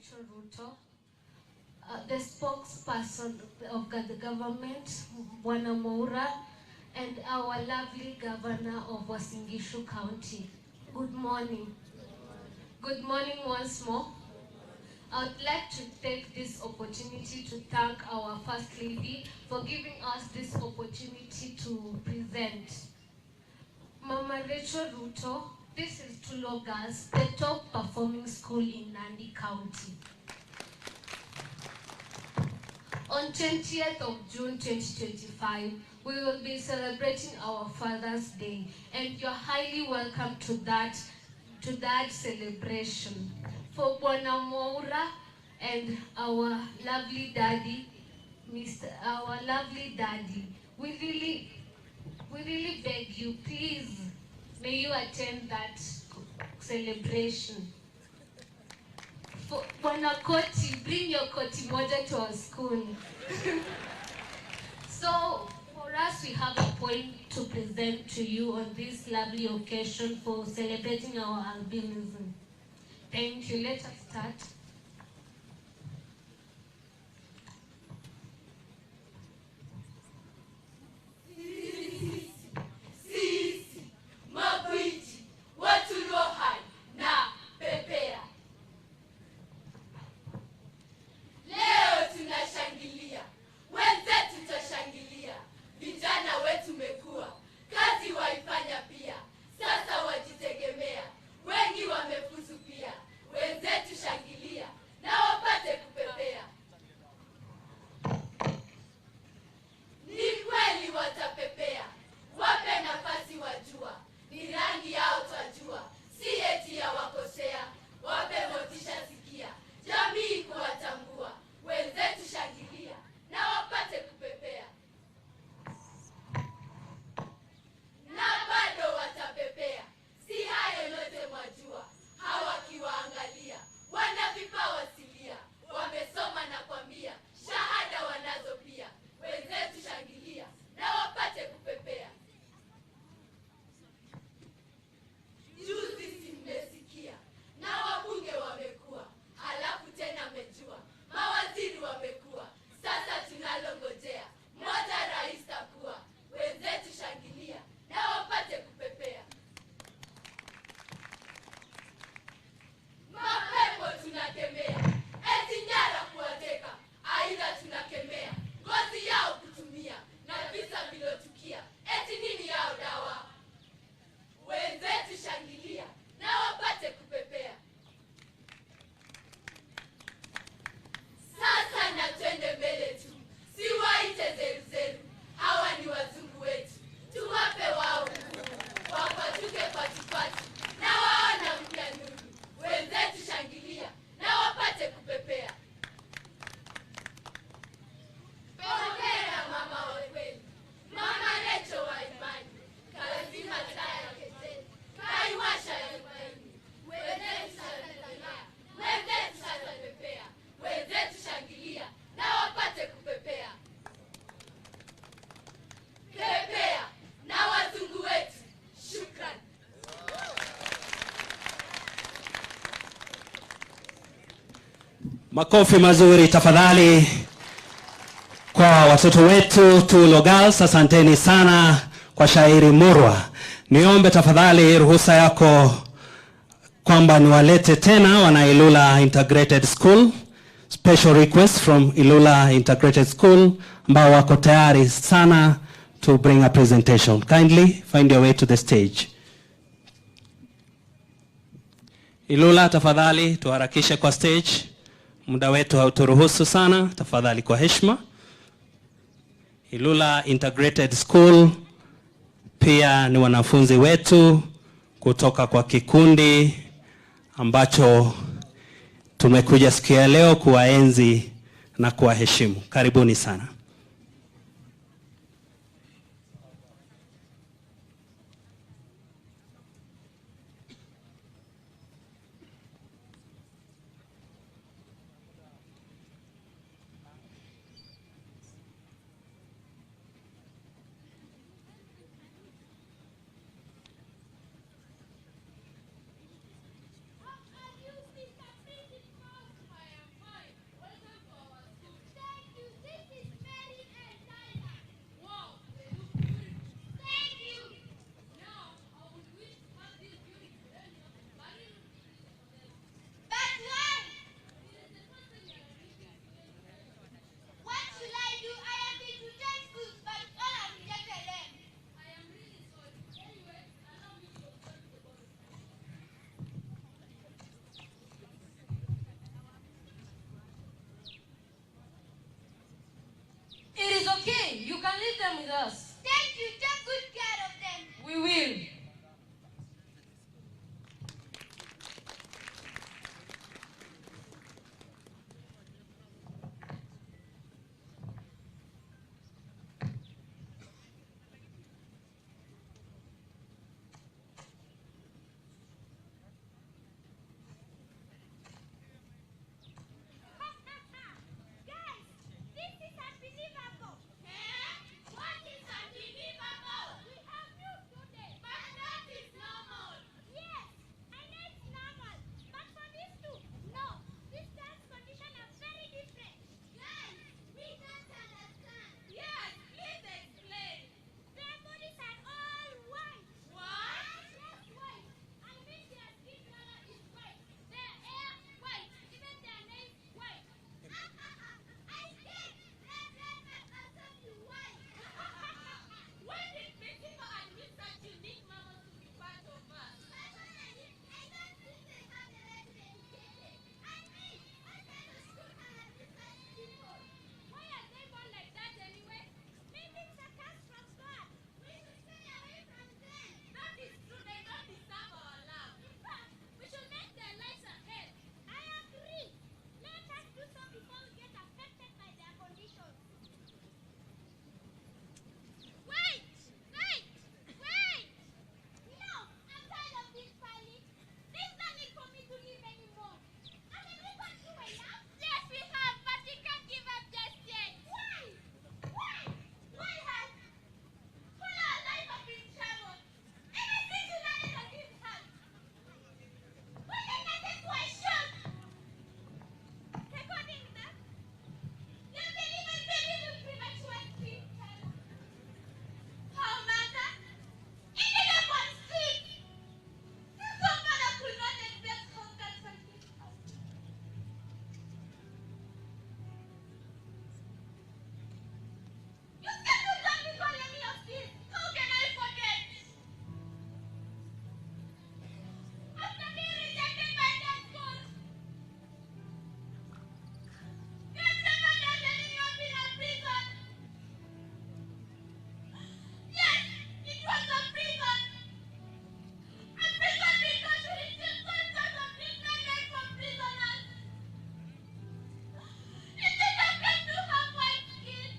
Ruto, the spokesperson of the government, Bwana Moura, and our lovely governor of Uasin Gishu County. Good morning. Good morning once more. I would like to take this opportunity to thank our First Lady for giving us this opportunity to present. Mama Rachel Ruto, this is Tulo Girls, the top performing school in Nandi County. On 20th of June 2025, we will be celebrating our Father's Day, and you're highly welcome to that celebration. For Bwana Moura and our lovely daddy, our lovely daddy, we really beg you, please, may you attend that celebration. For Bwana Koti, bring your Koti moja to our school. So, for us, we have a point to present to you on this lovely occasion for celebrating our albinism. Thank you. Let us start. Makofi mazuri tafadhali kwa watoto wetu Tulo Girls. Asanteni sana kwa shairi murwa. Niombe tafadhali ruhusa yako kwamba niwalete tena wana Ilula Integrated School. Special request from Ilula Integrated School ambao wako tayari sana to bring a presentation. Kindly find your way to the stage. Ilula tafadhali tuharakishe kwa stage. Muda wetu hauturuhusu sana, tafadhali kwa heshima. Ilula Integrated School pia ni wanafunzi wetu kutoka kwa kikundi ambacho tumekuja siku ya leo kuwaenzi na kuwaheshimu. Karibuni sana. them with us. Thank you. Take good care of them. We will. Guys, this is unbelievable. What is unbelievable? We have news today. But that is normal. Yes, I know it's normal. But for these two, no. These dance conditions are very different. Guys, we don't understand. Yes, please explain. Their bodies are all white. What? Yes, white. I mean their skin color is white. Their hair white. Even their nails white. I get red and also be white. When did Mexico admit such unique mammals to be part of us? I don't think they have the right to educate. I mean, what kind of school can admit such people? Why are they born like that anyway? Maybe it's a curse from God. We should stay away from them. That is true. They don't deserve our love. In fact, we should make their lives a hell. I agree. Let us do so before we get affected by their conditions. Wait! Wait! Wait! No! I'm tired of this filing. There's no need for me to leave anymore. I mean, we got through enough. Yes, we have, but we can't give up just yet. Why? Why? Why has all our life have been trouble? Ever since you landed on this house. What another question? Recording that? You delivered baby with premature skin cancer. How, mother? Ended up on street. This poor mother could not expect how cancer hit her. You said you don't recall any of this. How can I forget? After being rejected by that school, you have never done any of in a prison. Yes, it was a prison. A prison because you received contact of treatment made for prisoners. You should have come to have white skin.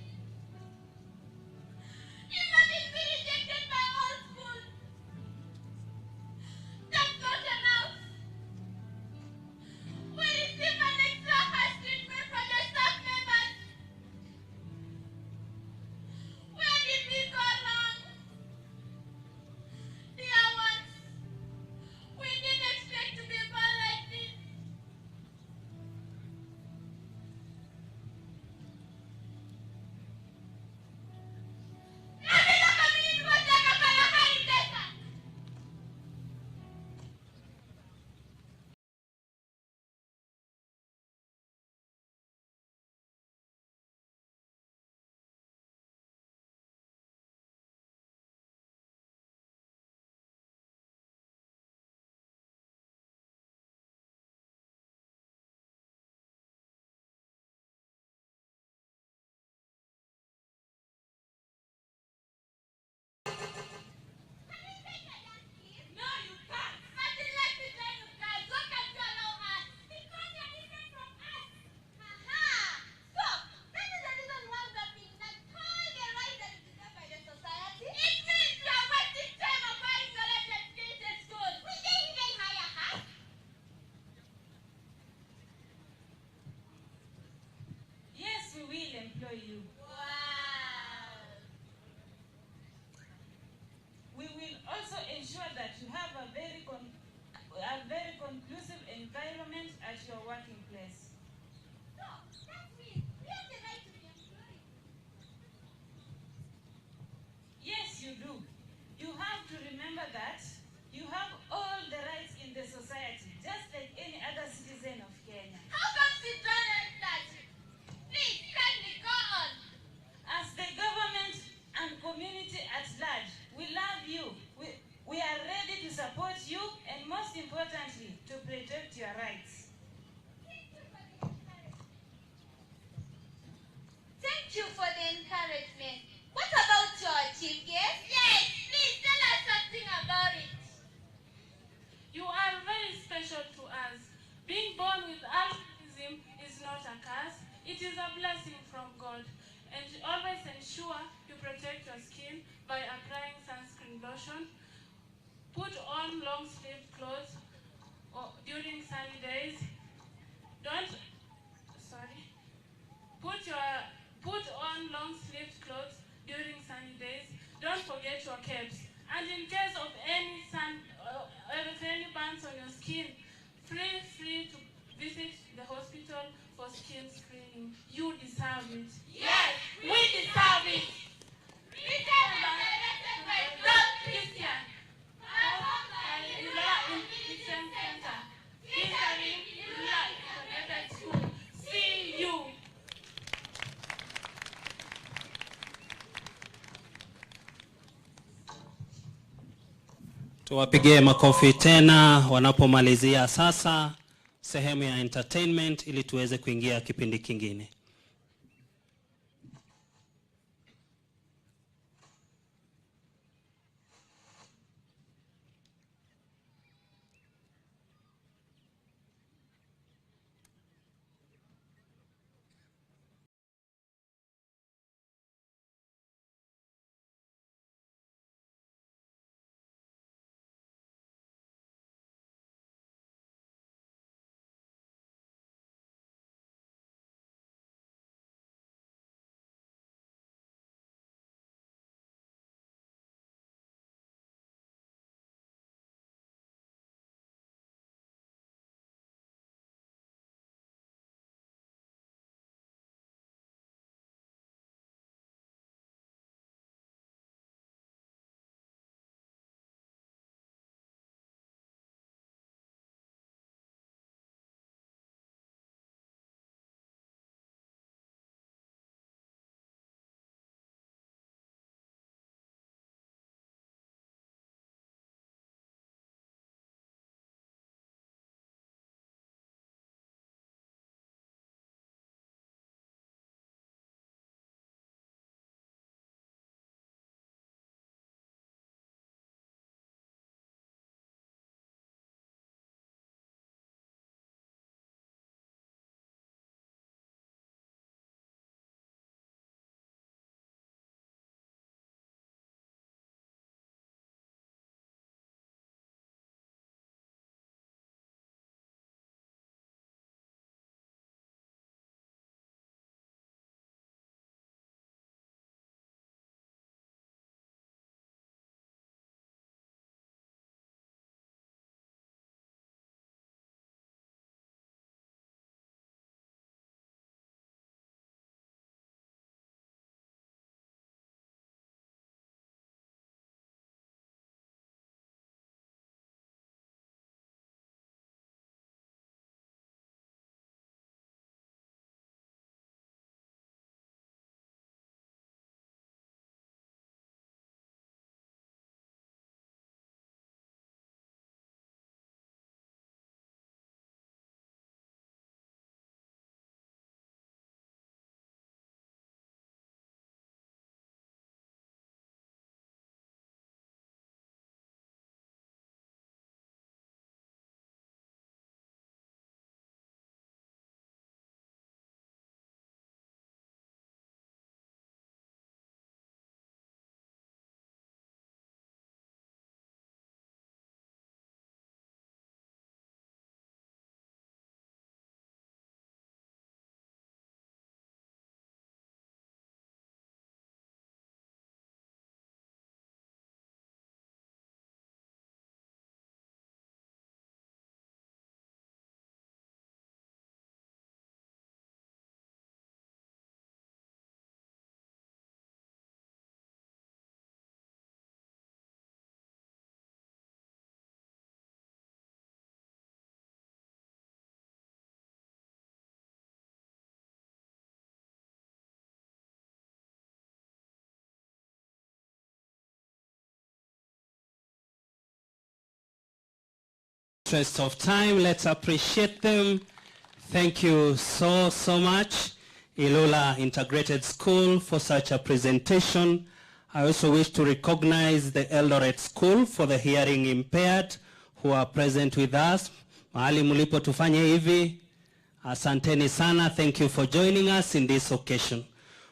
Imagine being rejected by all schools. That's not enough. We received an extra harsh treatment from the staff members. Where did we go wrong? Dear ones, we didn't expect to be born like this. Nabila kami niwataka para hali tesa. No, you can't. Nothing like this line of guys. What can you allow us? Because you're different from us. Aha! So, that is the reason why we have been denied all the rights that is deserved by the society. It means we are wasting time acquiring selected skills in school. Will they even hire us? Yes, we will employ you. Wow! We will also ensure that you have a very conclusive environment at your working place. So, that means we have the right to be employed. Yes, you do. You have to remember that you have all the rights in the society, just like any other citizen of Kenya. How come she done like that? Please, kindly go on. As the government and community at large, we love you. We are ready to support you and most importantly, to protect your rights. Thank you for the encouragement. What about chief guest. Yes, please tell us something about it. You are very special to us. Being born with albinism is not a curse. It is a blessing from God. And always ensure you protect your skin by applying sunscreen lotion. Put on long-sleeved clothes during sunny days. Put on long-sleeved clothes during sunny days. Don't forget your caps. And in case of any any burns on your skin, feel free to visit the hospital for skin screening. You deserve it. Yes, we deserve it. Written and directed by Dr. Christian. Performed by Lula Intelligence Center. Featuring Lula Integrated School. See you. Tuwapigie makofi tena wanapomalizia sasa sehemu ya entertainment ili tuweze kuingia kipindi kingine. Interest of time, let's appreciate them. Thank you so much, Ilula Integrated School, for such a presentation. I also wish to recognize the Eldoret School for the hearing impaired who are present with us. Mahali mulipo tufanye hivi. Asanteni sana. Thank you for joining us in this occasion.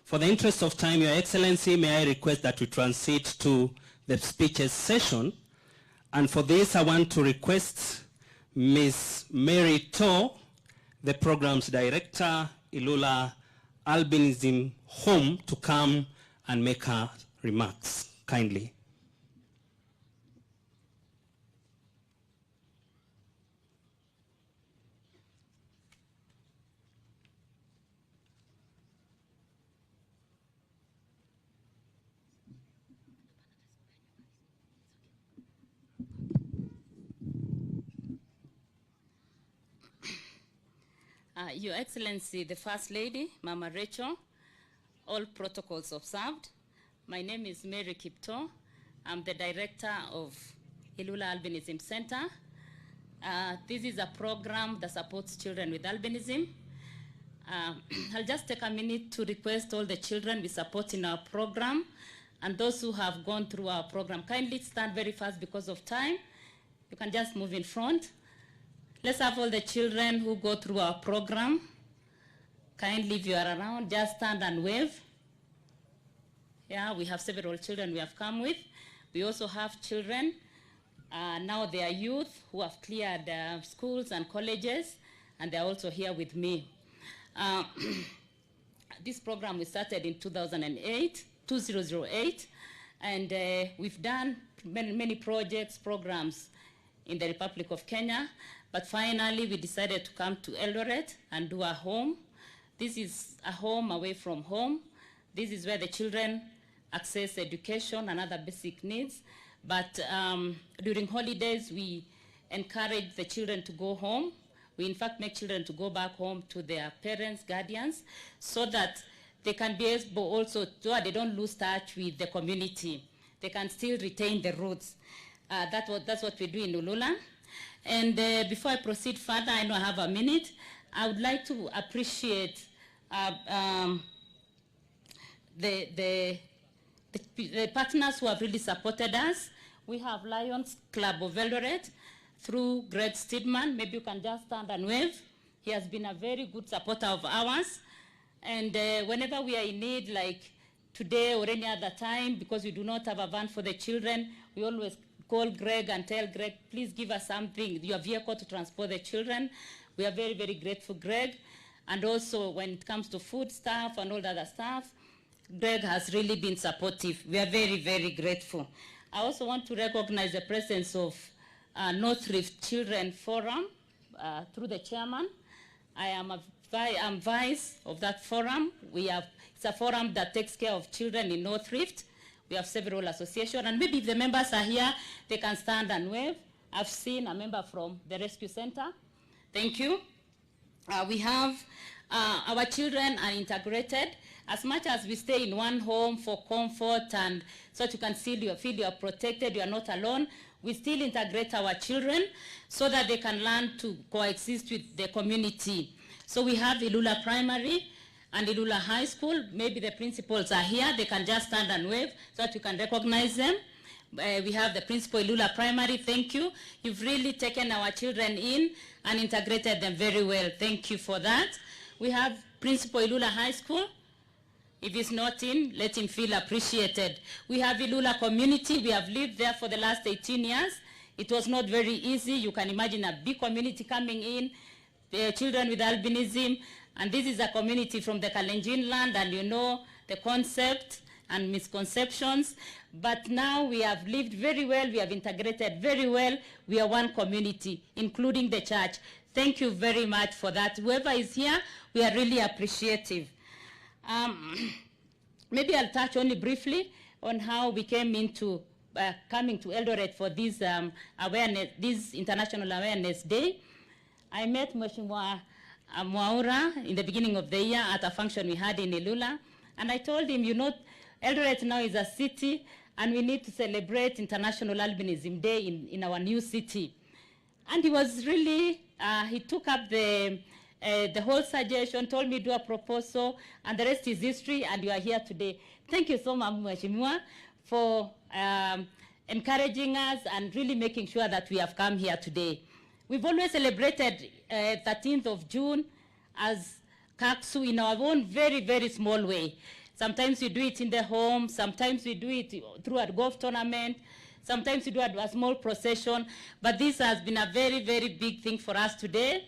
For the interest of time, Your Excellency, may I request that we transit to the speeches session. And for this, I want to request Ms. Mary To, the Programs Director, Ilula Albinism Home, to come and make her remarks. Kindly. Your Excellency, the First Lady, Mama Rachel, all protocols observed. My name is Mary Kipto. I'm the director of Ilula Albinism Center. This is a program that supports children with albinism. I'll just take a minute to request all the children we support in our program and those who have gone through our program. Kindly stand very fast because of time. You can just move in front. Let's have all the children who go through our program. Kindly, if you are around, just stand and wave. Yeah, we have several children we have come with. We also have children, now they are youth who have cleared schools and colleges, and they're also here with me. This program we started in 2008, and we've done many projects, programs in the Republic of Kenya, but finally we decided to come to Eldoret and do a home. This is a home away from home. This is where the children access education and other basic needs. But during holidays, we encourage the children to go home. We in fact make children to go back home to their parents, guardians, so that they can be able also, so that they don't lose touch with the community. They can still retain the roots. That's what we do in Ulula. And before I proceed further, I know I have a minute, I would like to appreciate the partners who have really supported us. We have Lions Club of Eldoret through Greg Steedman. Maybe you can just stand and wave. He has been a very good supporter of ours. And whenever we are in need, like today or any other time, because we do not have a van for the children, we always call Greg and tell Greg, please give us something, your vehicle to transport the children. We are very, very grateful, Greg. And also when it comes to food stuff and all the other stuff, Greg has really been supportive. We are very, very grateful. I also want to recognize the presence of North Rift Children Forum through the chairman. I'm vice of that forum. It's a forum that takes care of children in North Rift. We have several associations, and maybe if the members are here, they can stand and wave. I've seen a member from the Rescue Center. Thank you. We have our children are integrated. As much as we stay in one home for comfort and so that you can feel you are protected, you are not alone, we still integrate our children so that they can learn to coexist with the community. So we have Ilula Primary and Ilula High School. Maybe the principals are here. They can just stand and wave so that you can recognize them. We have the principal Ilula Primary. Thank you. You've really taken our children in and integrated them very well. Thank you for that. We have principal Ilula High School. If he's not in, let him feel appreciated. We have Ilula community. We have lived there for the last 18 years. It was not very easy. You can imagine a big community coming in, children with albinism. And this is a community from the Kalenjin land, and you know the concept and misconceptions. But now we have lived very well. We have integrated very well. We are one community, including the church. Thank you very much for that. Whoever is here, we are really appreciative. Maybe I'll touch only briefly on how we came into coming to Eldoret for this awareness, this International Awareness Day. I met Mheshimiwa Mwaura in the beginning of the year at a function we had in Ilula, and I told him, you know, Eldoret now is a city, and we need to celebrate International Albinism Day in our new city. And he was really, he took up the whole suggestion, told me to do a proposal, and the rest is history, and you are here today. Thank you so much, Mheshimiwa, for encouraging us and really making sure that we have come here today. We've always celebrated 13th of June as Kaksu in our own very, very small way. Sometimes we do it in the home, sometimes we do it through a golf tournament, sometimes we do a small procession, but this has been a very, very big thing for us today,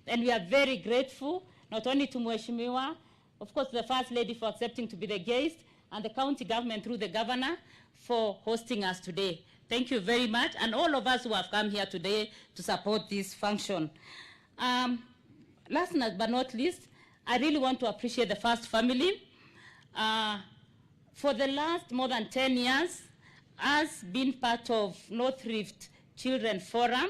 and we are very grateful, not only to Mheshimiwa, of course the First Lady for accepting to be the guest, and the county government through the governor for hosting us today. Thank you very much, and all of us who have come here today to support this function. Last but not least, I really want to appreciate the First family. For the last more than 10 years, as being part of North Rift Children Forum,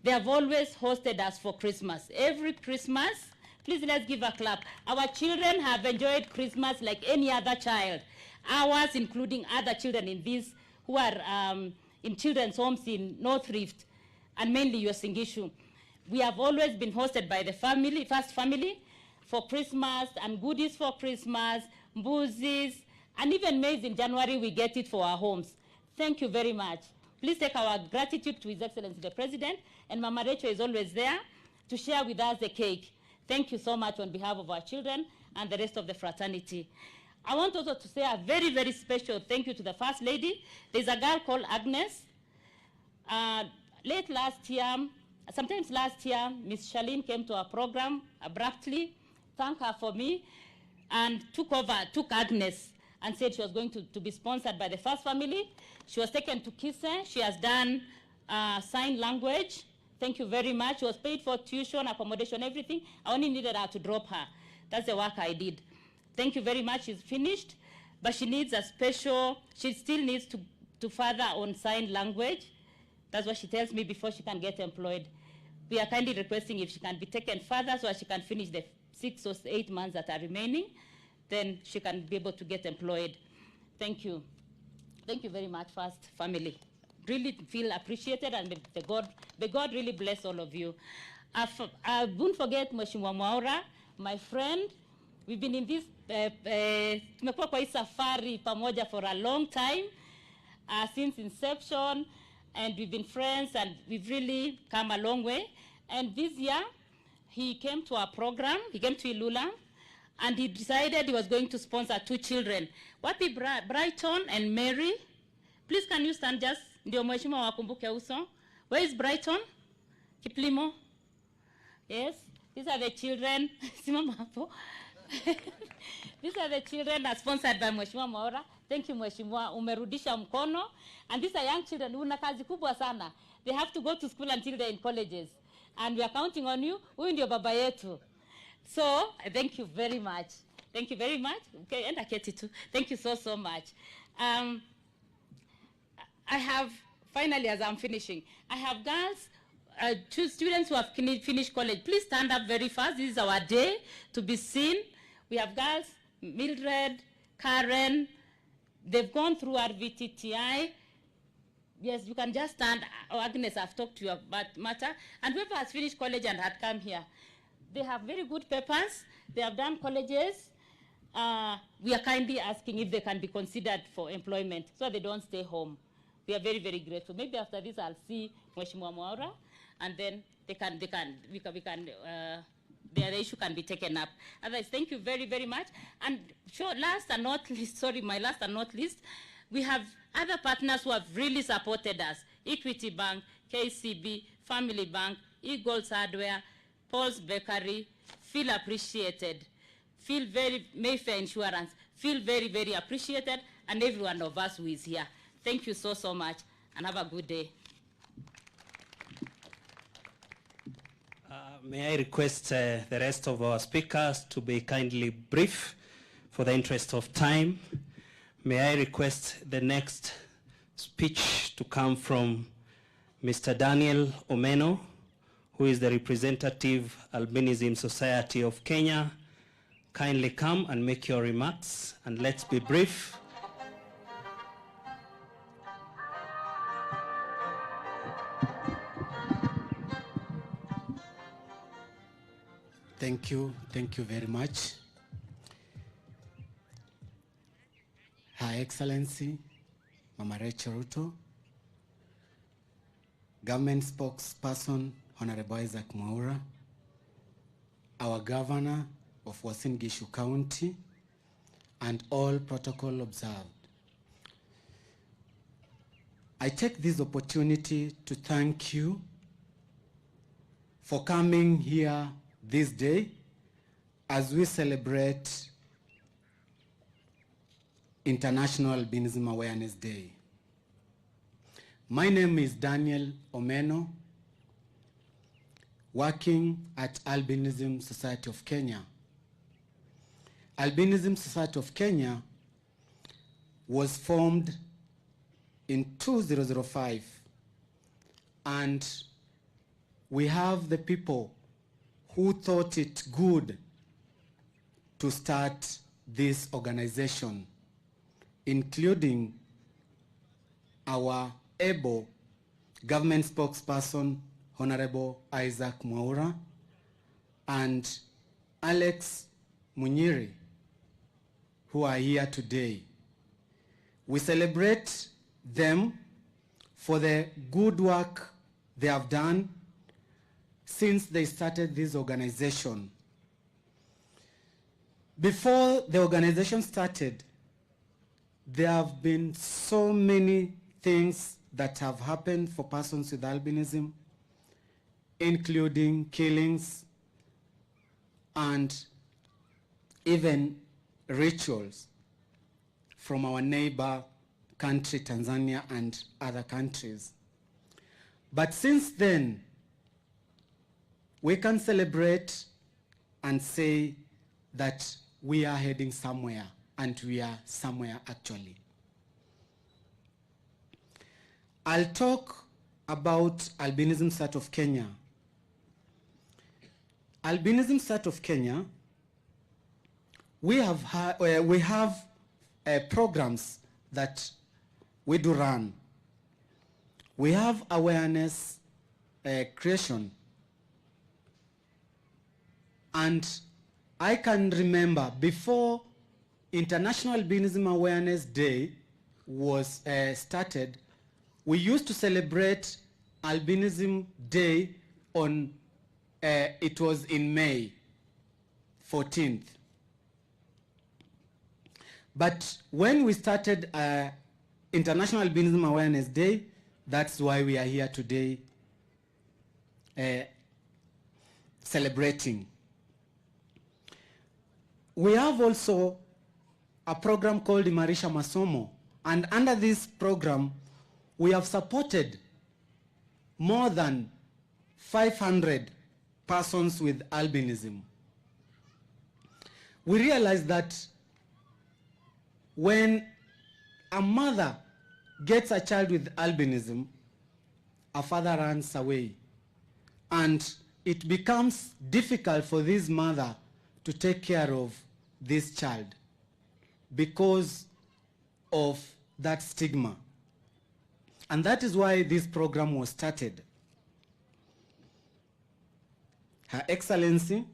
they have always hosted us for Christmas. Every Christmas, please let's give a clap. Our children have enjoyed Christmas like any other child. Ours, including other children in this, who are in children's homes in North Rift, and mainly Uasin Gishu. We have always been hosted by the family, First family, for Christmas, and goodies for Christmas, mbuzies, and even maize in January, we get it for our homes. Thank you very much. Please take our gratitude to His Excellency the President, and Mama Rachel is always there to share with us the cake. Thank you so much on behalf of our children and the rest of the fraternity. I want also to say a very, very special thank you to the First Lady. There's a girl called Agnes. Late last year, sometimes last year, Miss Charlene came to our program abruptly, thanked her for me, and took Agnes and said she was going to be sponsored by the First family. She was taken to Kise. She has done sign language. Thank you very much. She was paid for tuition, accommodation, everything. I only needed her to drop her. That's the work I did. Thank you very much. She's finished, but she needs a special, she still needs to further on sign language. That's what she tells me before she can get employed. We are kindly requesting if she can be taken further so she can finish the 6 or 8 months that are remaining, then she can be able to get employed. Thank you. Thank you very much, First family. Really feel appreciated, and may God really bless all of you. I won't forget Mheshimiwa Mwaura, my friend. We've been in this, tumekuwa kwa hii safari pamoja for a long time, since inception, and we've been friends, and we've really come a long way. And this year, he came to our program, he came to Ilula, and he decided he was going to sponsor 2 children. Wapi Brighton and Mary? Please can you stand just, ndio mheshimiwa wakumbuke uso. Where is Brighton? Kiplimo? Yes, these are the children. Simama hapo. These are the children that are sponsored by Mheshimiwa Mwaura. Thank you, Mheshimiwa. Umerudisha mkono. And these are young children. Una kazi kubwa sana. They have to go to school until they're in colleges. And we are counting on you. Huyu ndio baba yetu. So, thank you very much. Thank you very much. Okay, and I get it too. Thank you so, so much. I have, finally, as I'm finishing, I have girls, 2 students who have finished college. Please stand up very fast. This is our day to be seen. We have girls, Mildred, Karen. They've gone through RVTTI. Yes, you can just stand. Oh, Agnes, I've talked to you about matter. And whoever has finished college and had come here, they have very good papers. They have done colleges. We are kindly asking if they can be considered for employment so they don't stay home. We are very, very grateful. Maybe after this, I'll see Mheshimiwa Mwaura, and then their issue can be taken up. Otherwise, thank you very, very much. And last and not least, sorry, my last and not least, we have other partners who have really supported us. Equity Bank, KCB, Family Bank, Eagles Hardware, Paul's Bakery. Feel appreciated. Feel very, Mayfair Insurance. Feel very, very appreciated, and every one of us who is here. Thank you so, so much, and have a good day. May I request the rest of our speakers to be kindly brief for the interest of time. May I request the next speech to come from Mr. Daniel Omeno, who is the representative Albinism Society of Kenya. Kindly come and make your remarks, and let's be brief. Thank you very much. Her Excellency, Mama Rachel Ruto, Government Spokesperson Honorable Isaac Mwaura, our Governor of Uasin Gishu County, and all protocol observed. I take this opportunity to thank you for coming here this day as we celebrate International Albinism Awareness Day. My name is Daniel Omeno, working at Albinism Society of Kenya. Albinism Society of Kenya was formed in 2005, and we have the people who thought it good to start this organization, including our able government spokesperson, Honorable Isaac Mwaura, and Alex Munyiri, who are here today. We celebrate them for the good work they have done since they started this organization. Before the organization started, there have been so many things that have happened for persons with albinism, including killings and even rituals from our neighbor country, Tanzania, and other countries. But since then, we can celebrate and say that we are heading somewhere, and we are somewhere actually. I'll talk about Albinism Society of Kenya. Albinism Society of Kenya, we have programs that we do run. We have awareness creation. And I can remember before International Albinism Awareness Day was started, we used to celebrate Albinism Day on, it was in May 14th. But when we started International Albinism Awareness Day, that's why we are here today celebrating. We have also a program called Imarisha Masomo, and under this program, we have supported more than 500 persons with albinism. We realized that when a mother gets a child with albinism, a father runs away, and it becomes difficult for this mother to take care of this child because of that stigma. And that is why this program was started. Her Excellency,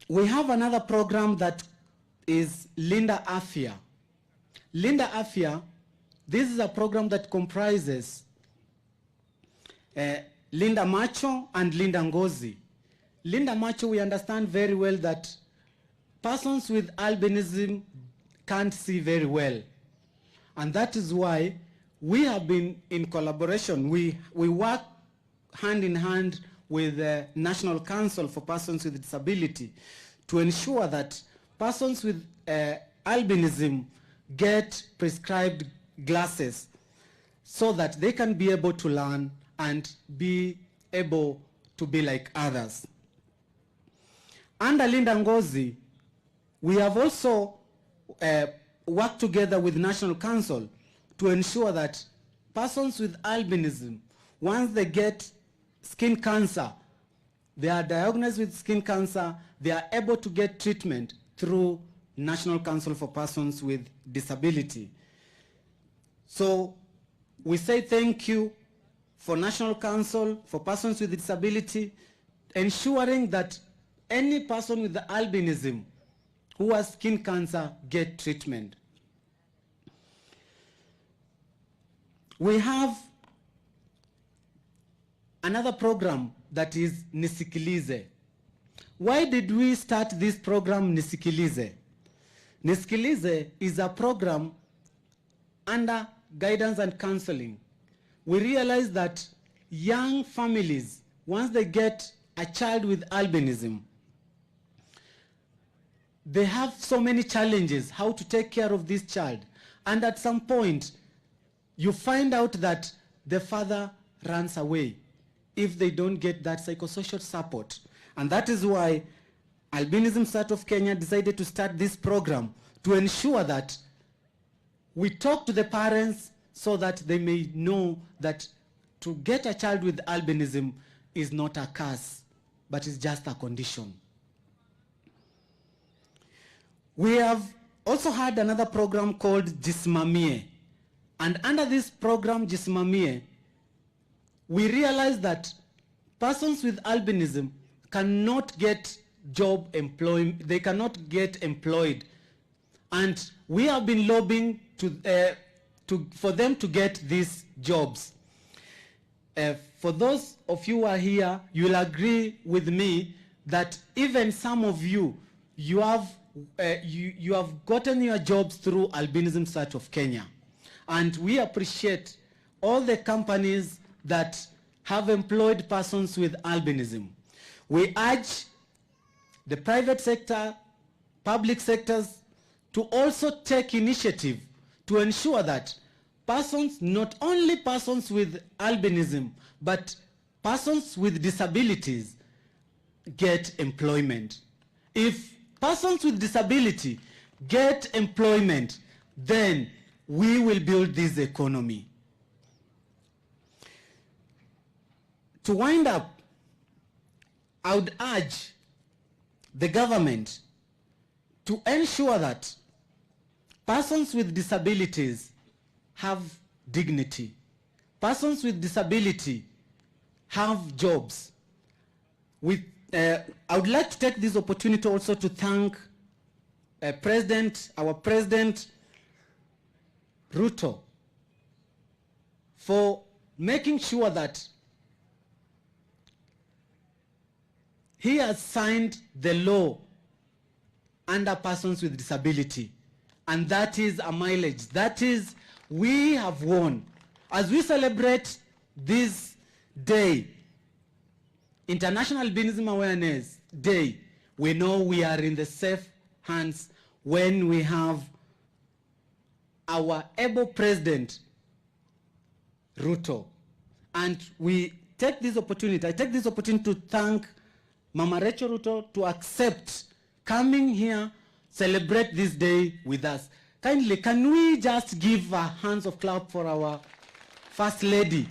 we have another program that is Linda Afia. Linda Afia, this is a program that comprises Linda Macho and Linda Ngozi. Linda Macho, we understand very well that persons with albinism can't see very well. And that is why we have been in collaboration. We work hand in hand with the National Council for Persons with Disability to ensure that persons with albinism get prescribed glasses so that they can be able to learn and be able to be like others. Under Linda Ngozi, we have also worked together with National Council to ensure that persons with albinism, once they get skin cancer, they are diagnosed with skin cancer, they are able to get treatment through National Council for Persons with Disability. So we say thank you for National Council for Persons with Disability, ensuring that any person with the albinism who has skin cancer get treatment. We have another program that is Nisikilize. Why did we start this program Nisikilize? Nisikilize is a program under guidance and counseling. We realize that young families, once they get a child with albinism, they have so many challenges how to take care of this child. And at some point, you find out that the father runs away if they don't get that psychosocial support. And that is why Albinism Society of Kenya decided to start this program to ensure that we talk to the parents so that they may know that to get a child with albinism is not a curse, but is just a condition. We have also had another program called Jisimamie. And under this program, Jisimamie, we realized that persons with albinism cannot get job employment, they cannot get employed. And we have been lobbying for them to get these jobs. For those of you who are here, you will agree with me that even some of you, you have gotten your jobs through Albinism Society of Kenya. And we appreciate all the companies that have employed persons with albinism. We urge the private sector, public sectors, to also take initiative to ensure that persons, not only persons with albinism, but persons with disabilities get employment. If persons with disability get employment, then we will build this economy. To wind up, I would urge the government to ensure that persons with disabilities have dignity. Persons with disability have jobs. I would like to take this opportunity also to thank our President Ruto for making sure that he has signed the law under persons with disability. And that is a mileage. That is, we have won. As we celebrate this day, International Albinism Awareness Day, we know we are in the safe hands when we have our able President, Ruto. And we take this opportunity, I take this opportunity to thank Mama Rachel Ruto to accept coming here, celebrate this day with us. Kindly, can we just give a hands of clap for our First Lady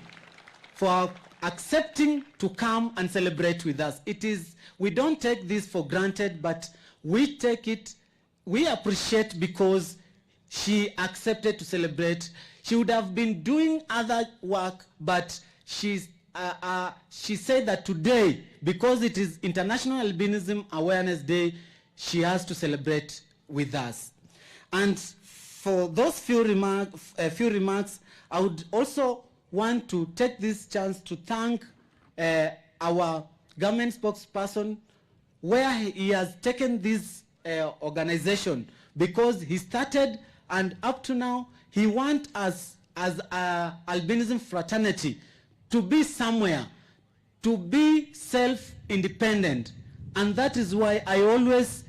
for accepting to come and celebrate with us. We don't take this for granted, but we take it, we appreciate because she accepted to celebrate. She would have been doing other work, but she said that today, because it is International Albinism Awareness Day, she has to celebrate with us. And for those few remarks, I would also want to take this chance to thank our government spokesperson, where he has taken this organization, because he started and up to now, he wants us as a albinism fraternity to be somewhere, to be self-independent. And that is why I always,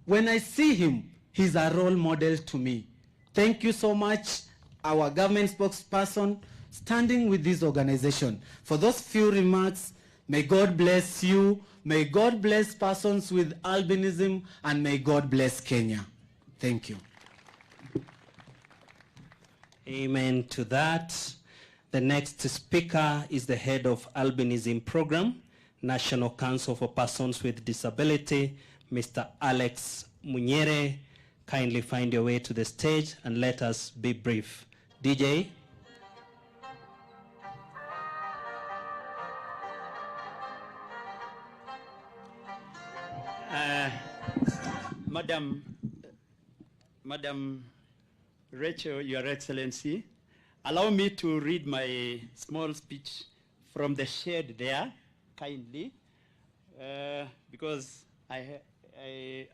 when I see him, he's a role model to me. Thank you so much, our government spokesperson, standing with this organization. For those few remarks, may God bless you, may God bless persons with albinism, and may God bless Kenya. Thank you. Amen to that. The next speaker is the head of Albinism Program, National Council for Persons with Disability, Mr. Alex Munyere. Kindly find your way to the stage and let us be brief. DJ. Madam Rachel, Your Excellency, allow me to read my small speech from the shed there, kindly, because I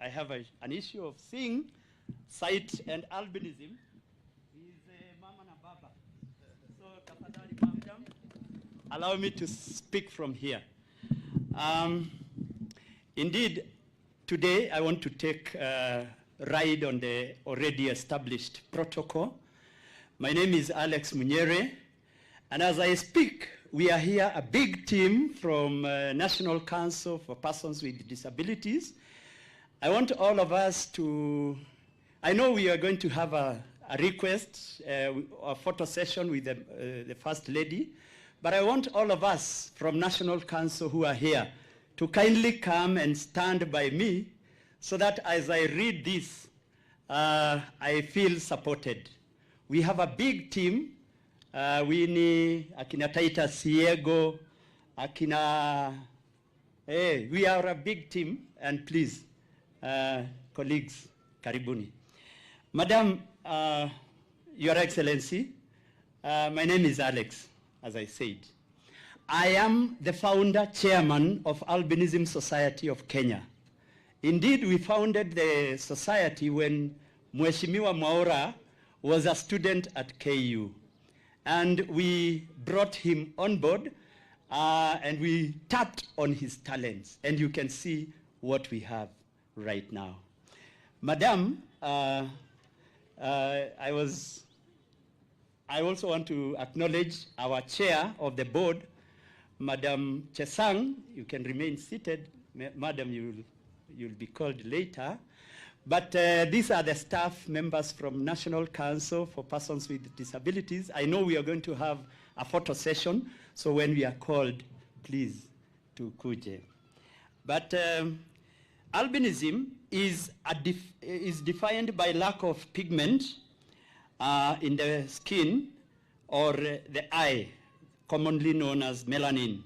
have an issue of seeing sight and albinism. Is mama na baba. So tafadhali, madam, allow me to speak from here. Indeed, today I want to take a ride on the already established protocol. My name is Alex Munyere, and as I speak, we are here a big team from National Council for Persons with Disabilities. I want all of us to, I know we are going to have a request, a photo session with the First Lady, but I want all of us from National Council who are here to kindly come and stand by me so that as I read this, I feel supported. We have a big team. Winnie, Akina Taita Siego, Akina, we are a big team, and please, colleagues, karibuni. Madam, Your Excellency, my name is Alex, as I said. I am the founder chairman of Albinism Society of Kenya. Indeed, we founded the society when Mheshimiwa Mwaura was a student at KU. And we brought him on board and we tapped on his talents. And you can see what we have right now. Madam, I also want to acknowledge our chair of the board, Madam Chesang. You can remain seated. Madam, you'll be called later. But these are the staff members from National Council for Persons with Disabilities. I know we are going to have a photo session, so when we are called, please, to kuje. But albinism is defined by lack of pigment in the skin or the eye, commonly known as melanin.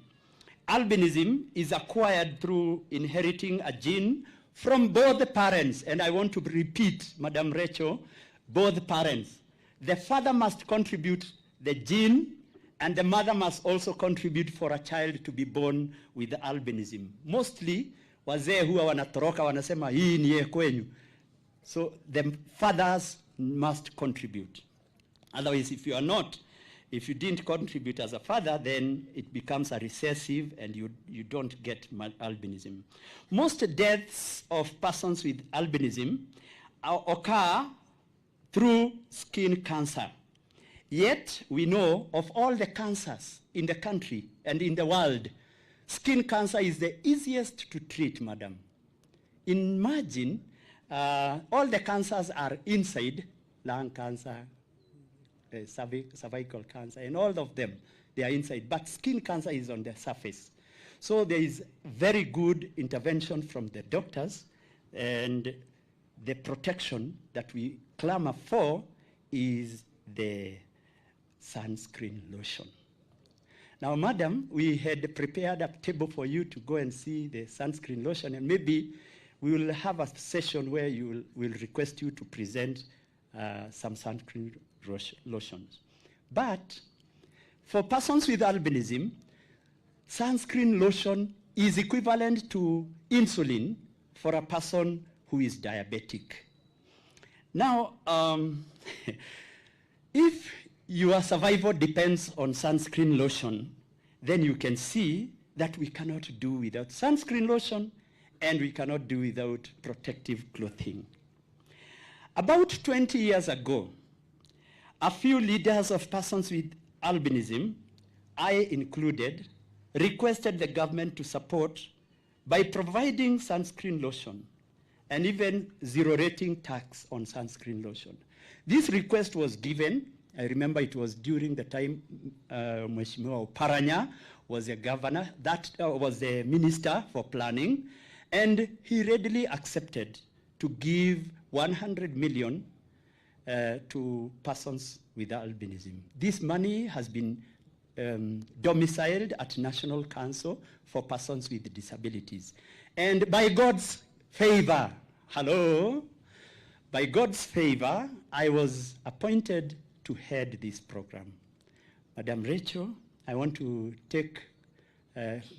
Albinism is acquired through inheriting a gene from both the parents, and I want to repeat, Madam Rachel, both parents. The father must contribute the gene, and the mother must also contribute for a child to be born with albinism. Mostly, wazee huwa wanatoroka wanasema hii ni kwenyu. So the fathers must contribute. Otherwise, if you didn't contribute as a father, then it becomes a recessive and you don't get albinism. Most deaths of persons with albinism occur through skin cancer. Yet, we know of all the cancers in the country and in the world, skin cancer is the easiest to treat, madam. Imagine all the cancers are inside, lung cancer, cervical cancer, and all of them, they are inside, but skin cancer is on the surface. So there is very good intervention from the doctors, and the protection that we clamor for is the sunscreen lotion. Now, madam, we had prepared a table for you to go and see the sunscreen lotion, and maybe we will have a session where we'll request you to present some sunscreen lotions. But for persons with albinism, sunscreen lotion is equivalent to insulin for a person who is diabetic. Now, if your survival depends on sunscreen lotion, then you can see that we cannot do without sunscreen lotion, and we cannot do without protective clothing. About 20 years ago, a few leaders of persons with albinism, I included, requested the government to support by providing sunscreen lotion and even zero rating tax on sunscreen lotion. This request was given. I remember it was during the time Mheshimiwa Oparanya was a governor, that was the minister for planning, and he readily accepted to give 100 million to persons with albinism. This money has been domiciled at National Council for Persons with Disabilities. And by God's favor, by God's favor, I was appointed to head this program. Madam Rachel, I want to take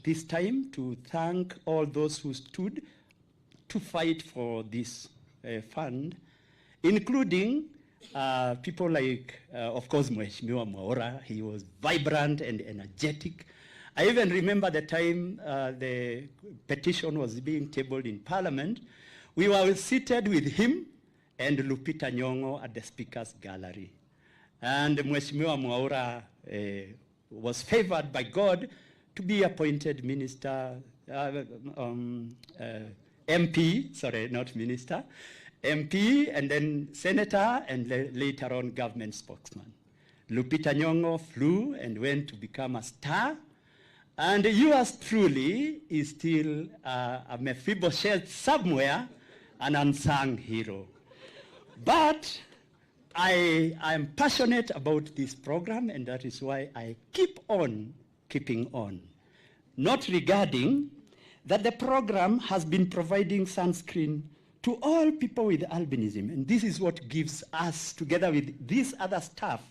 this time to thank all those who stood to fight for this fund, including people like, of course, Mheshimiwa Mwaura. He was vibrant and energetic. I even remember the time the petition was being tabled in Parliament. We were seated with him and Lupita Nyong'o at the Speaker's Gallery. And Mheshimiwa Mwaura was favored by God to be appointed minister, MP, sorry, not minister, MP, and then senator, and later on government spokesman. Lupita Nyong'o flew and went to become a star, and yours truly is still a Mephibosheth somewhere, an unsung hero. But I am passionate about this program, and that is why I keep on keeping on. Not regarding that the program has been providing sunscreen to all people with albinism, and this is what gives us, together with this other staff,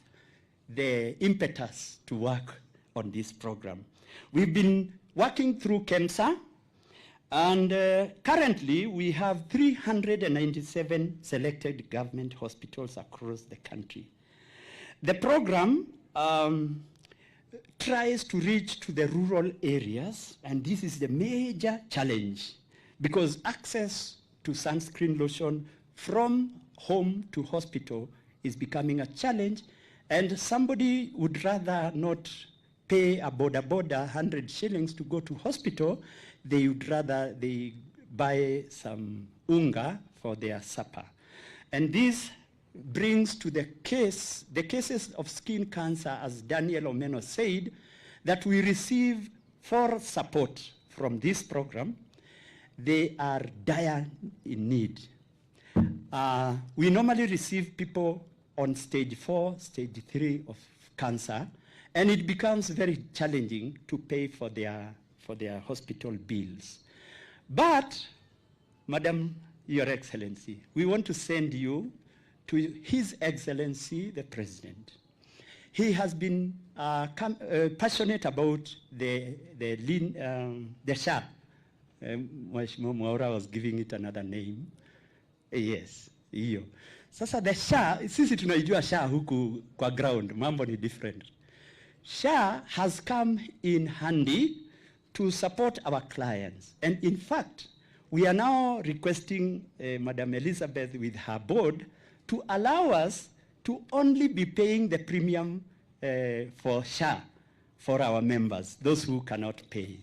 the impetus to work on this program. We've been working through KEMSA, and currently we have 397 selected government hospitals across the country. The program tries to reach to the rural areas, and this is the major challenge because access to sunscreen lotion from home to hospital is becoming a challenge, and somebody would rather not pay a boda 100 shillings to go to hospital. They would rather they buy some unga for their supper. And this brings to the cases of skin cancer, as Daniel Omeno said, that we receive for support from this program. They are dire in need. We normally receive people on stage 4, stage 3 of cancer, and it becomes very challenging to pay for their hospital bills. But, Madam, Your Excellency, we want to send you to His Excellency, the President. He has been passionate about the SHA. Mheshimiwa Mwaura was giving it another name. Yes, hiyo. Sasa the SHA, sisi tunaijua SHA huku kwa ground, mambo ni different. SHA has come in handy to support our clients. And in fact, we are now requesting Madam Elizabeth with her board to allow us to only be paying the premium for SHA for our members, those who cannot pay.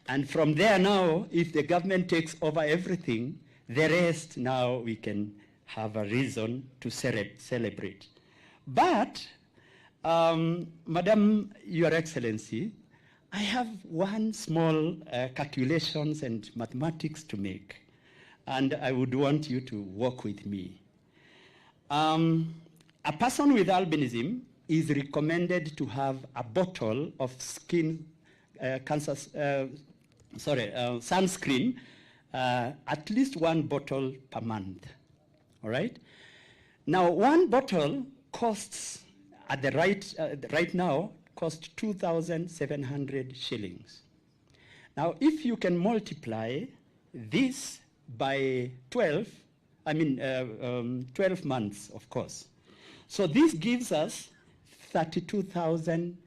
And from there now, if the government takes over everything, the rest now we can have a reason to celebrate. But, Madam, Your Excellency, I have one small calculations and mathematics to make, and I would want you to work with me. A person with albinism is recommended to have a bottle of sunscreen, at least one bottle per month, all right? Now, one bottle costs, at the right now, costs 2,700 shillings. Now, if you can multiply this by 12 months, of course. So this gives us 32,000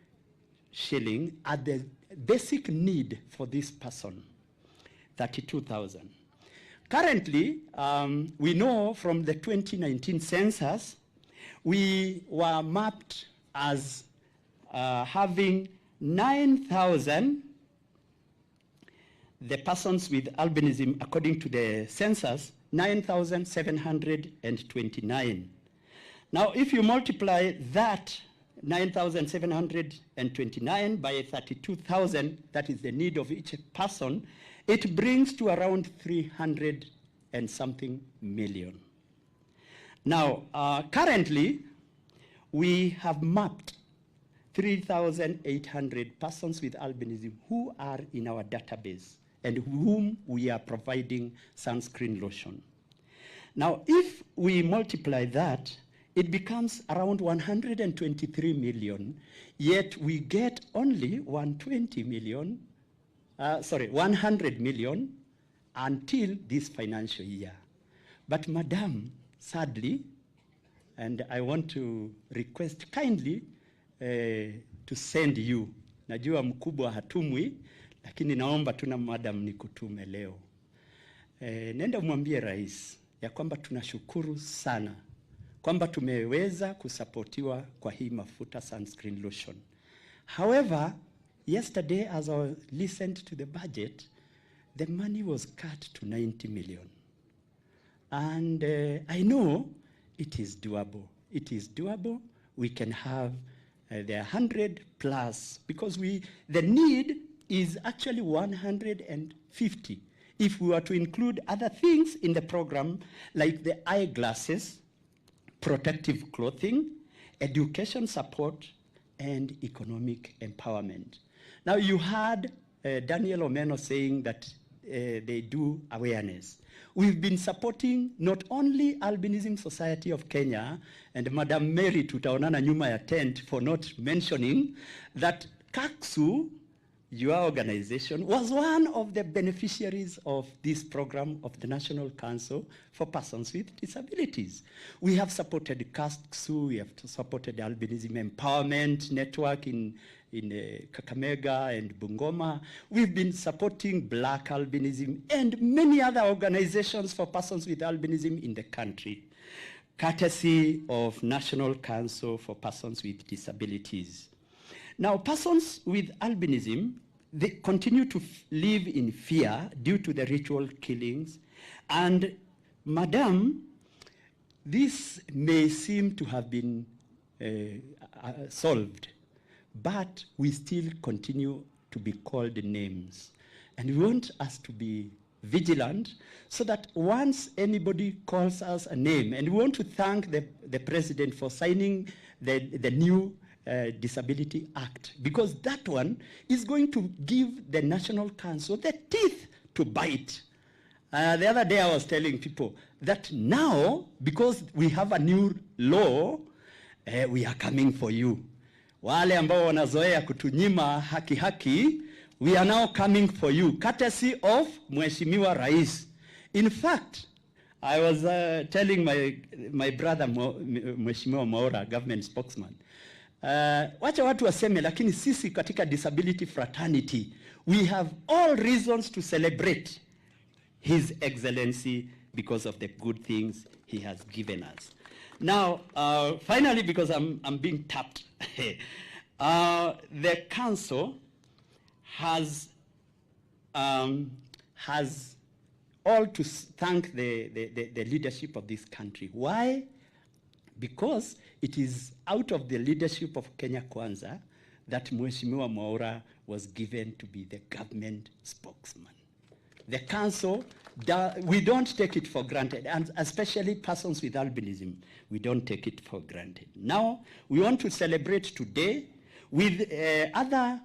shillings at the basic need for this person, 32,000. Currently, we know from the 2019 census, we were mapped as having 9,000, the persons with albinism, according to the census, 9,729. Now, if you multiply that 9,729 by 32,000, that is the need of each person, it brings to around 300 and something million. Now, currently, we have mapped 3,800 persons with albinism who are in our database and whom we are providing sunscreen lotion. Now, if we multiply that, it becomes around 123 million, yet we get only 100 million until this financial year. But Madam, sadly, and I want to request kindly to send you. Najua mkubwa hatumwi, lakini naomba tuna Madam nikutume leo. Nenda mwambie rais ya kwamba tunashukuru sana kwamba tumeweza kusapotiwa kwa hii mafuta sunscreen lotion. However, yesterday as I listened to the budget, the money was cut to 90 million. And I know it is doable. It is doable. We can have the 100 plus, because the need is actually 150. If we were to include other things in the program, like the eyeglasses, protective clothing, education support, and economic empowerment. Now you heard Daniel Omeno saying that they do awareness. We've been supporting not only Albinism Society of Kenya, and Madam Mary tutaonana nyuma ya tent for not mentioning that KAKSU, your organization, was one of the beneficiaries of this program of the National Council for Persons with Disabilities. We have supported KAKSU, we have supported the Albinism Empowerment Network in Kakamega and Bungoma. We've been supporting Black Albinism and many other organizations for persons with albinism in the country, courtesy of National Council for Persons with Disabilities. Now, persons with albinism, they continue to live in fear due to the ritual killings. And Madam, this may seem to have been solved, but we still continue to be called names. And we want us to be vigilant so that once anybody calls us a name, and we want to thank the President for signing the new Disability Act, because that one is going to give the National Council the teeth to bite. The other day I was telling people that now, because we have a new law, we are coming for you. Wale ambao wanazoea kutunyima haki, we are now coming for you, courtesy of Mheshimiwa Rais. In fact, I was telling my brother Mheshimiwa Maura, government spokesman, wacha watu waseme, lakini sisi katika disability fraternity, we have all reasons to celebrate His Excellency because of the good things he has given us. Now, finally, because I'm being tapped, the council has all to thank the leadership of this country. Why? Because it is out of the leadership of Kenya Kwanza that Mheshimiwa Maura was given to be the government spokesman. The council, we don't take it for granted, and especially persons with albinism, we don't take it for granted. Now, we want to celebrate today with other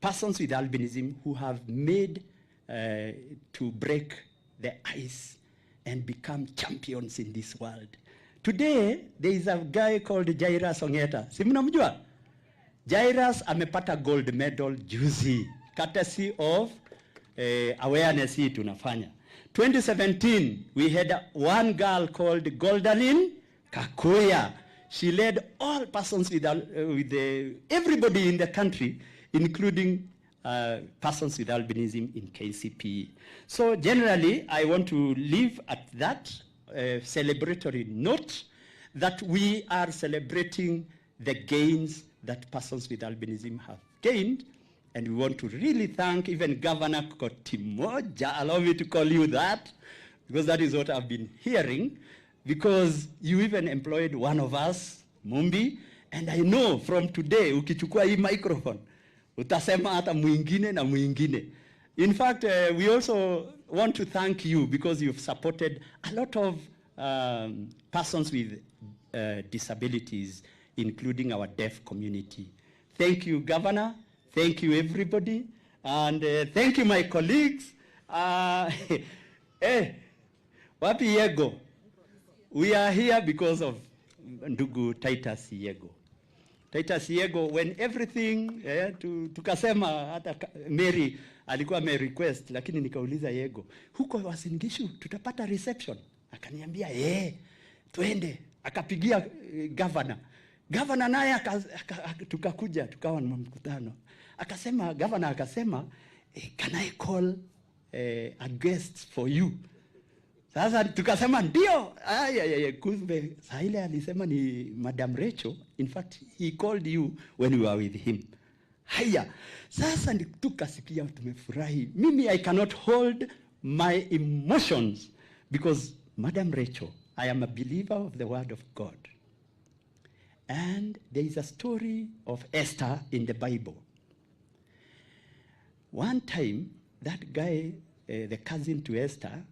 persons with albinism who have made to break the ice and become champions in this world. Today, there is a guy called Jairus Ongeta. Si mnamjua? Jairus amepata gold medal juzi, courtesy of awareness hii tunafanya. 2017, we had one girl called Goldalyn Kakuya. She led all persons with everybody in the country, including persons with albinism in KCPE. So generally, I want to leave at that celebratory note that we are celebrating the gains that persons with albinism have gained. And we want to really thank even Governor Kotimoja, allow me to call you that, because that is what I've been hearing, because you even employed one of us, Mumbi, and I know from today, ukichukua hii microphone, utasema hata mwingine na mwingine. In fact, we also want to thank you because you've supported a lot of persons with disabilities, including our deaf community. Thank you, Governor. Thank you, everybody. And thank you, my colleagues. Wapi Yego? We are here because of ndugu Titus Yego. Titus Yego, when everything, tukasema hata Mary alikuwa request, lakini nikauliza Yego, huko Uasin Gishu tutapata reception? Akaniambia, twende. Akapigia governor. Governor naye tukakuja, tukawa na mkutano. Governor akasema, can I call a guest for you? Sasa tukasema ndio. Kumbe saa ile alisema ni Madam Rachel. In fact, he called you when we were with him. Haya, sasa tukasikia tumefurahi. Mimi, I cannot hold my emotions because Madam Rachel, I am a believer of the word of God. And there is a story of Esther in the Bible. One time, that guy, the cousin to Esther,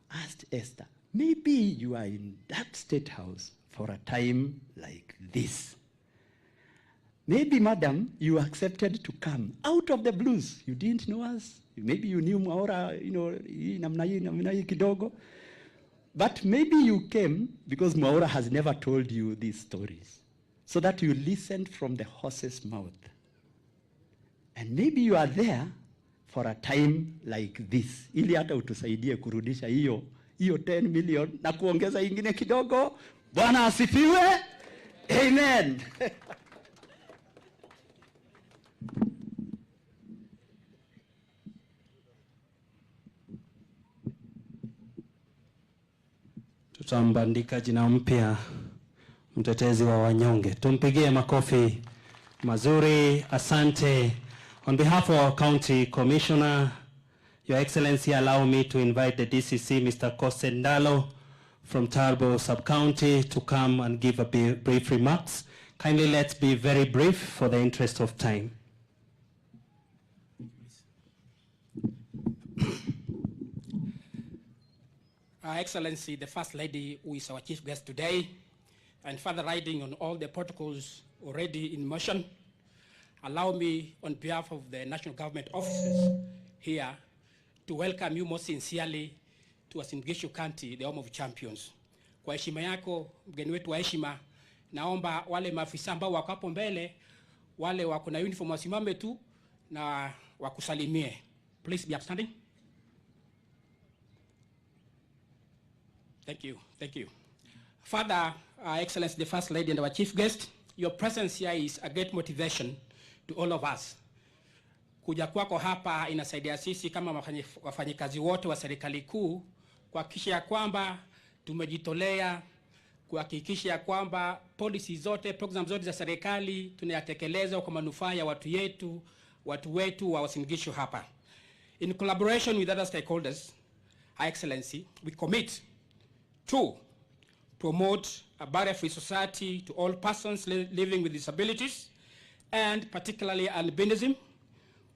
asked Esther, maybe you are in that state house for a time like this. Maybe, madam, you accepted to come out of the blues. You didn't know us. Maybe you knew Mwaura, namna hii kidogo. But maybe you came because Mwaura has never told you these stories, so that you listened from the horse's mouth. And maybe you are there for a time like this, ili hata utusaidie kurudisha hiyo 10 million na kuongeza ingine kidogo. Bwana asifiwe. Amen. Tutambandika jina mpya, mtetezi wa wanyonge. Tumpigie makofi mazuri. Asante. On behalf of our County Commissioner, Your Excellency, allow me to invite the DCC, Mr. Kosendalo, from Tarbo Sub-County, to come and give a brief remarks. Kindly let's be very brief for the interest of time. Excellency, the First Lady, who is our chief guest today, and further riding on all the protocols already in motion, allow me, on behalf of the national government officers here, to welcome you most sincerely to Uasin Gishu County, the home of champions. Kwa heshima yako, mgeni wetu wa heshima, naomba wale maafisa ambao wako hapo mbele, wale wako na uniform wasimame tu na wakusalimie. Please be upstanding. Thank you. Thank you. Father, Excellency, the First Lady, and our chief guest, your presence here is a great motivation to all of us. Kuja kwako hapa inasaidia sisi kama wafanyikazi wote wa serikali kuu kuhakikisha ya kwamba tumejitolea kuhakikisha kwamba policy zote, programs zote za serikali tunayatekeleza kwa manufaa ya watu wetu wa Uasin Gishu hapa. In collaboration with other stakeholders, Excellency, we commit to promote a barrier-free society to all persons living with disabilities, and particularly albinism.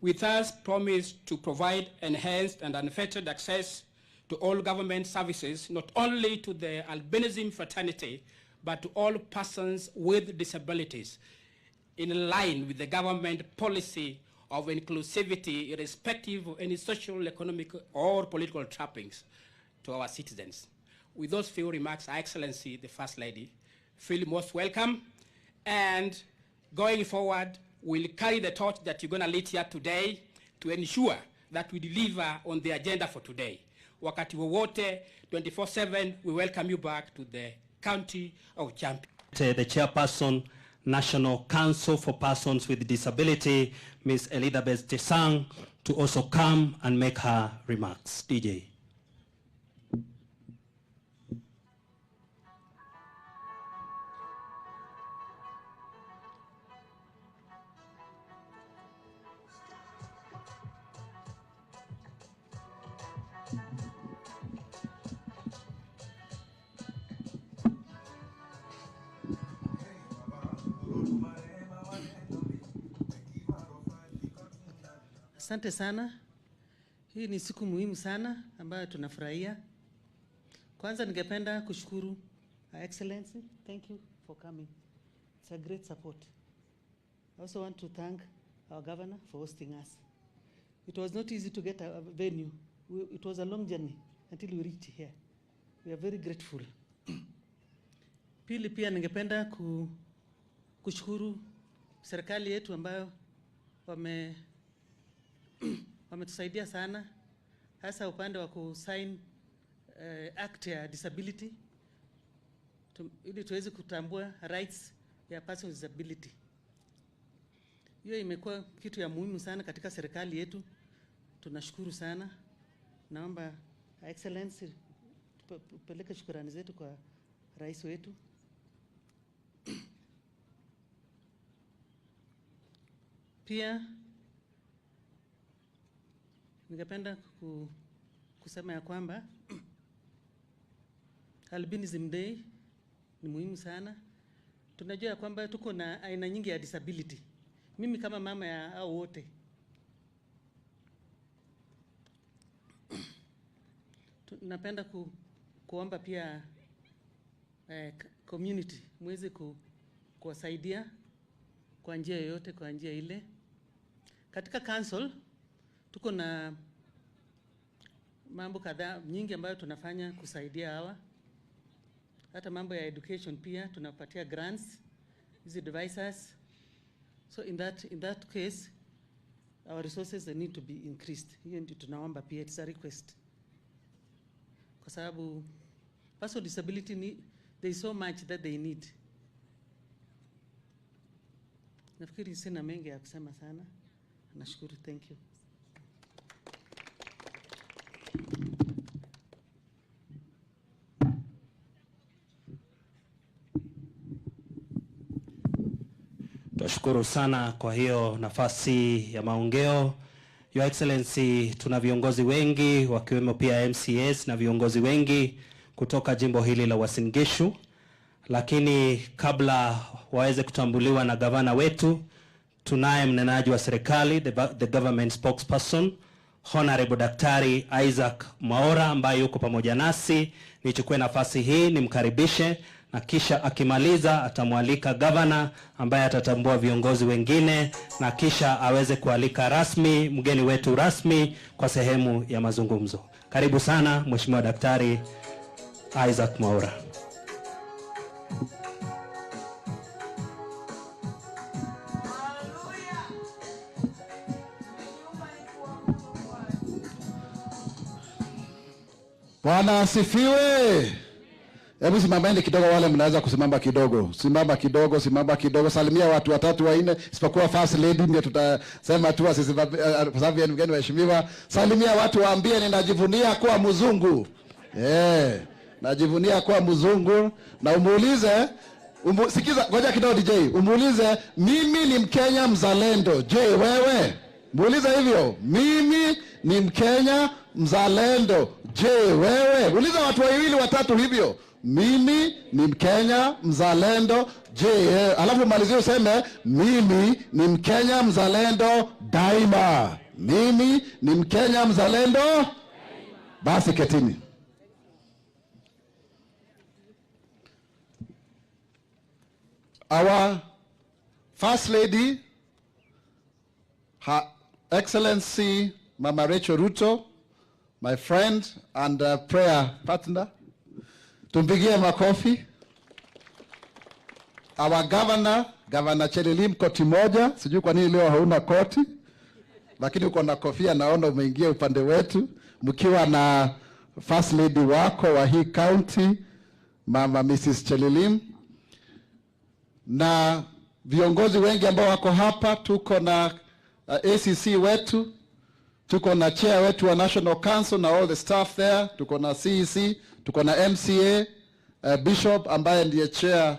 We thus promise to provide enhanced and unfettered access to all government services, not only to the albinism fraternity, but to all persons with disabilities, in line with the government policy of inclusivity, irrespective of any social, economic, or political trappings to our citizens. With those few remarks, Excellency, the First Lady, feel most welcome, and going forward, we'll carry the torch that you're going to lead here today to ensure that we deliver on the agenda for today. Wakati wowote, 24/7, we welcome you back to the County of Champions. The Chairperson, National Council for Persons with Disability, Ms. Elizabeth Tesang, to also come and make her remarks. DJ. Asante sana. Hii ni siku muhimu sana ambayo tunafurahia. Kwanza ningependa kushukuru Her Excellency. Thank you for coming. It's a great support. I also want to thank our governor for hosting us. It was not easy to get a venue. It was a long journey until we reached here. We are very grateful. Pili pia ningependa kushukuru serikali yetu ambayo wametusaidia sana, hasa upande wa kusign act ya disability ili tuweze kutambua rights ya person with disability. Hiyo imekuwa kitu ya muhimu sana katika serikali yetu. Tunashukuru sana. Naomba Excellency tupeleke shukrani zetu kwa rais wetu. Pia ningependa kusema ya kwamba Albinism Day ni muhimu sana. Tunajua ya kwamba tuko na aina nyingi ya disability. Mimi kama mama ya hao wote, napenda kuomba pia community muweze kuwasaidia kwa njia yoyote, kwa njia ile. Katika council tuko na mambo kadhaa nyingi ambayo tunafanya kusaidia hawa. Hata mambo ya education pia tunapatia grants, hizi advisors. So in that case our resources they need to be increased. Hiyo ndio tunaomba pia, it's a request. Kwa sababu person with disability there is so much that they need. Nafikiri sina mengi ya kusema sana. Nashukuru, thank you. Tunashukuru sana kwa hiyo nafasi ya maongeo. Your Excellency, tuna viongozi wengi wakiwemo pia MCAs na viongozi wengi kutoka jimbo hili la Uasin Gishu, lakini kabla waweze kutambuliwa na gavana wetu, tunaye mnenaji wa serikali, the government spokesperson, Honorable Daktari Isaac Mwaura, ambaye yuko pamoja nasi. Nichukue nafasi hii nimkaribishe, na kisha akimaliza atamwalika gavana ambaye atatambua viongozi wengine, na kisha aweze kualika rasmi mgeni wetu rasmi kwa sehemu ya mazungumzo. Karibu sana Mheshimiwa Daktari Isaac Mwaura. Bwana asifiwe. Hebu simameni kidogo, wale mnaweza kusimama kidogo. Simama kidogo, simama kidogo. Salimia watu watatu wanne, isipokuwa first lady ndio tutasema tu sisi kwa sababu yeye mgeni waheshimiwa. Salimia watu, waambie ninajivunia kuwa mzungu. Najivunia kuwa mzungu, na umuulize sikiza, ngoja kidogo DJ. Umuulize, mimi ni Mkenya mzalendo. Je, wewe? Muulize hivyo. Mimi ni Mkenya mzalendo. Je, wewe? Uliza watu wawili watatu hivyo. Mimi ni Mkenya mzalendo. Je, alafu malizie useme mimi ni Mkenya mzalendo daima. Mimi ni Mkenya mzalendo daima. Basi ketini. Our First Lady, Her Excellency Mama Rachel Ruto, my friend and prayer partner. Tumpigie makofi. Our Governor Chelilim, koti moja. Sijui kwa nini leo hauna koti, lakini uko na kofia, naona umeingia upande wetu, mkiwa na First Lady wako wa hii county, Mama Mrs. Chelilim, na viongozi wengi ambao wako hapa. Tuko na ACC wetu, tuko na chair wetu wa National Council na all the staff there, tuko na CEC, tuko na MCA, Bishop ambaye ndiye chair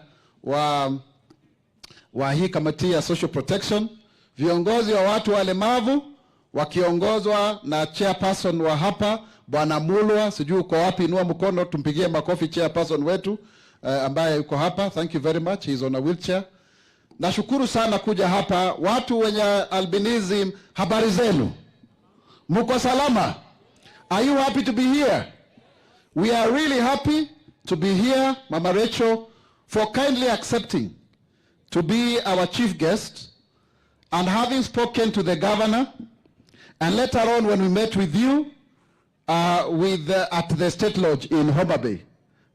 wa hii committee ya social protection, viongozi wa watu walemavu wakiongozwa na chairperson wa hapa Bwana Mulwa. Sijui uko wapi, inua mkono tumpigie makofi chairperson wetu ambaye yuko hapa. Thank you very much, he is on a wheelchair. Nashukuru sana kuja hapa. Watu wenye albinism, habari zenu? Muko salama? Are you happy to be here? We are really happy to be here, Mama Rachel, for kindly accepting to be our chief guest, and having spoken to the governor, and later on when we met with you at the State Lodge in Homa Bay.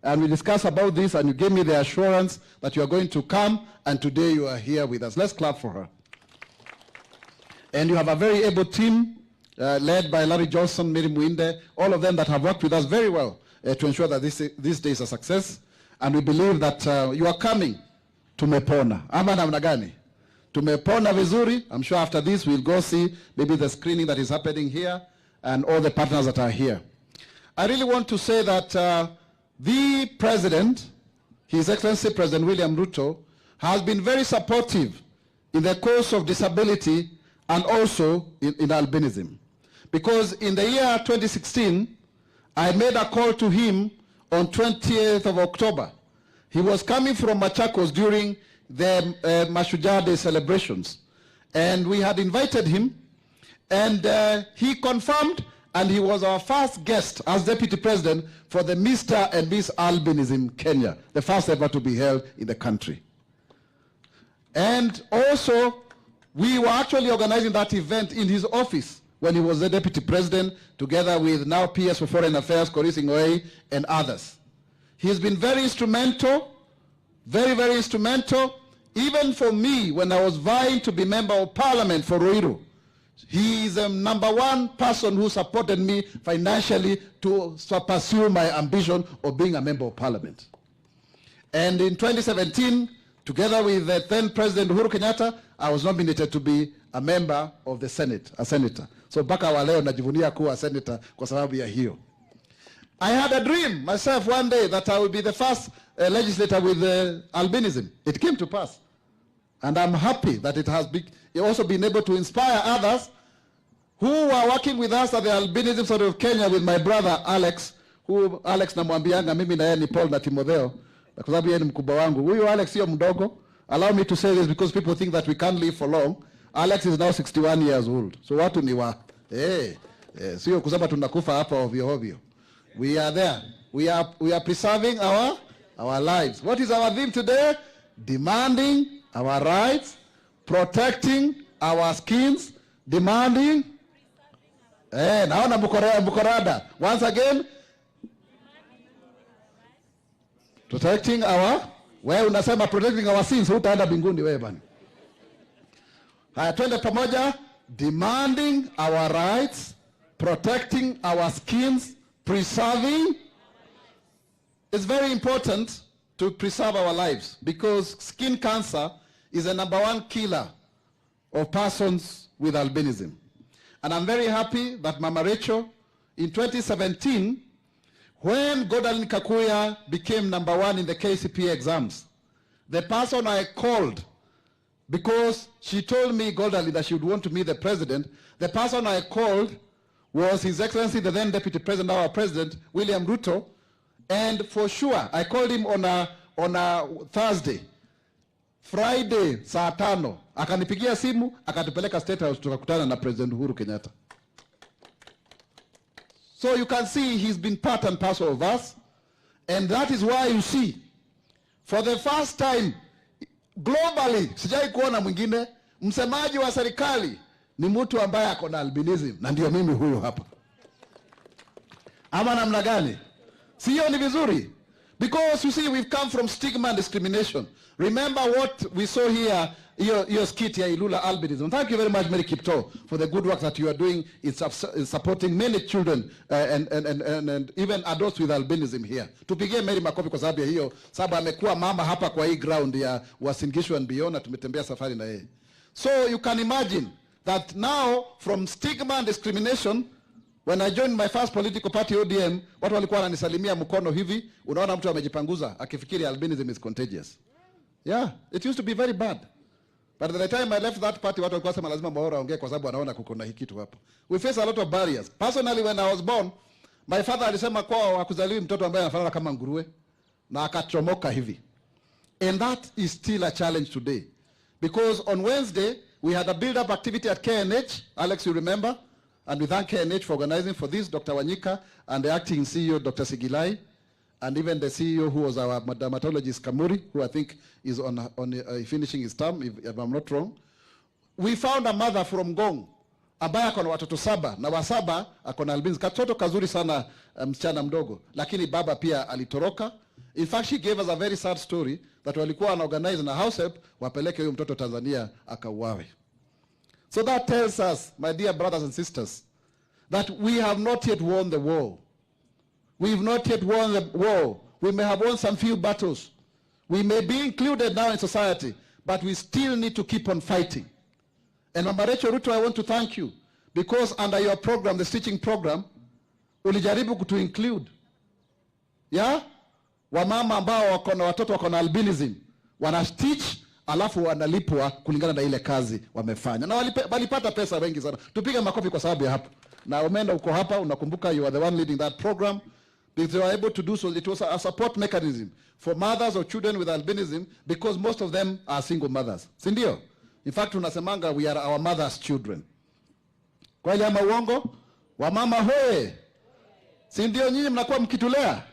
And we discussed about this, and you gave me the assurance that you are going to come, and today you are here with us. Let's clap for her. And you have a very able team, led by Larry Johnson, Mary Muinde, all of them that have worked with us very well to ensure that this day is a success. And we believe that you are coming. Tumepona. Ama namna gani? Tumepona vizuri. I'm sure after this we'll go see maybe the screening that is happening here and all the partners that are here. I really want to say that the President, His Excellency President William Ruto, has been very supportive in the cause of disability and also in albinism. Because in the year 2016, I made a call to him on 20th of October. He was coming from Machakos during the Mashujaa Day celebrations. And we had invited him, and he confirmed, and he was our first guest as Deputy President for the Mr. and Miss Albinism Kenya, the first ever to be held in the country. And also, we were actually organizing that event in his office when he was the Deputy President, together with now PS for Foreign Affairs, Korisi Ngoei, and others. He's been very instrumental, very, very instrumental, even for me when I was vying to be Member of Parliament for Ruiru. He is the #1 person who supported me financially to pursue my ambition of being a Member of Parliament. And in 2017, together with the then President Uhuru Kenyatta, I was nominated to be a member of the Senate, a senator. So mpaka wa leo najivunia kuwa senator kwa sababu ya hiyo. I had a dream myself one day that I would be the first legislator with albinism. It came to pass. And I'm happy that it has also been able to inspire others who are working with us at the Albinism Society of Kenya with my brother Alex, who Alex namwambianga mimi na yeye ni Paul na Timotheo, kwa sababu yeye ni mkubwa wangu. Huyu Alex sio mdogo. Allow me to say this because people think that we can't live for long. Alex is now 61 years old. So watu ni wa sio kusema tunakufa hapa ovyo ovyo. We are there. We are preserving our lives. What is our theme today? Demanding our rights, protecting our skins, demanding naona Bukorada. Once again, protecting our, wewe unasema protecting our sins, hutaenda mbinguni wewe bana. Haya, twende pamoja. Demanding our rights, protecting our skins, preserving. It's very important to preserve our lives because skin cancer is the #1 killer of persons with albinism. And I'm very happy that Mama Rachel, in 2017, when Godalin Kakuya became #1 in the KCPA exams, the person I called, because she told me, Godalin, that she would want to meet the president, the person I called was His Excellency, the then Deputy President, our President, William Ruto. And for sure, I called him on a Thursday. Friday, saa 5, akanipigia simu, akatupeleka State House, tukakutana na President Uhuru Kenyatta. So you can see he's been part and parcel of us. And that is why you see, for the first time, globally, sijai kuona mwingine, msemaji wa serikali ni mtu ambaye ako na albinism, na ndio mimi huyu hapa. Ama namna gani? Sio ni vizuri? Because you see, we've come from stigma and discrimination. Remember what we saw here, your skit here, Ilula Albinism. Thank you very much, Mary Kipto, for the good work that you are doing in supporting many children and even adults with albinism here. Tupigie Mary makofi kwa sababu ya hiyo, sababu amekuwa mama hapa kwa hii ground ya Uasin Gishu and beyond, na tumetembea safari na yeye. So you can imagine that now, from stigma and discrimination, when I joined my first political party, ODM, watu walikuwa wananisalimia mkono hivi, unaona mtu amejipanguza akifikiri albinism is contagious. Yeah, it used to be very bad. But by the time I left that party, watu walikuwa sema lazima Mwaura aongee kwa sababu anaona kuko na hiki kitu hapo. We face a lot of barriers. Personally, when I was born, my father alisema kwa hakuzaliwi mtoto ambaye anafanana kama nguruwe, na akachomoka hivi. And that is still a challenge today. Because on Wednesday, we had a build-up activity at KNH, Alex, you remember? And we thank KNH for organizing for this, Dr. Wanyika, and the acting CEO, Dr. Sigilai, and even the CEO who was our dermatologist, Kamuri, who I think is on finishing his term, if I'm not wrong. We found a mother from Ngong, ambaye akona watoto 7, na wa 7 akona albinism. Katoto kazuri sana, msichana mdogo, lakini baba pia alitoroka, In fact, she gave us a very sad story that walikuwa wanaorganize na house help wapeleke huyo mtoto Tanzania akauawe. So that tells us, my dear brothers and sisters, that we have not yet won the war. We've not yet won the war. We may have won some few battles. We may be included now in society, but we still need to keep on fighting. And Mama Rachel Ruto, I want to thank you, because under your program, the stitching program, ulijaribu kutu include. Yeah? Wamama ambao wako na watoto wako na albinism, wana stitch, alafu wanalipwa kulingana na ile kazi wamefanya. Na walipata pesa wengi sana. Tupige makofi kwa sababu ya hapo. Na umeenda uko hapa, unakumbuka you are the one leading that program. Because they were able to do so, it was a support mechanism for mothers or children with albinism, because most of them are single mothers. Sindio? In fact, unasemanga we are our mother's children. Kwa ile ama uongo, wamama hoe. Sindio nyinyi mnakuwa mkitulea?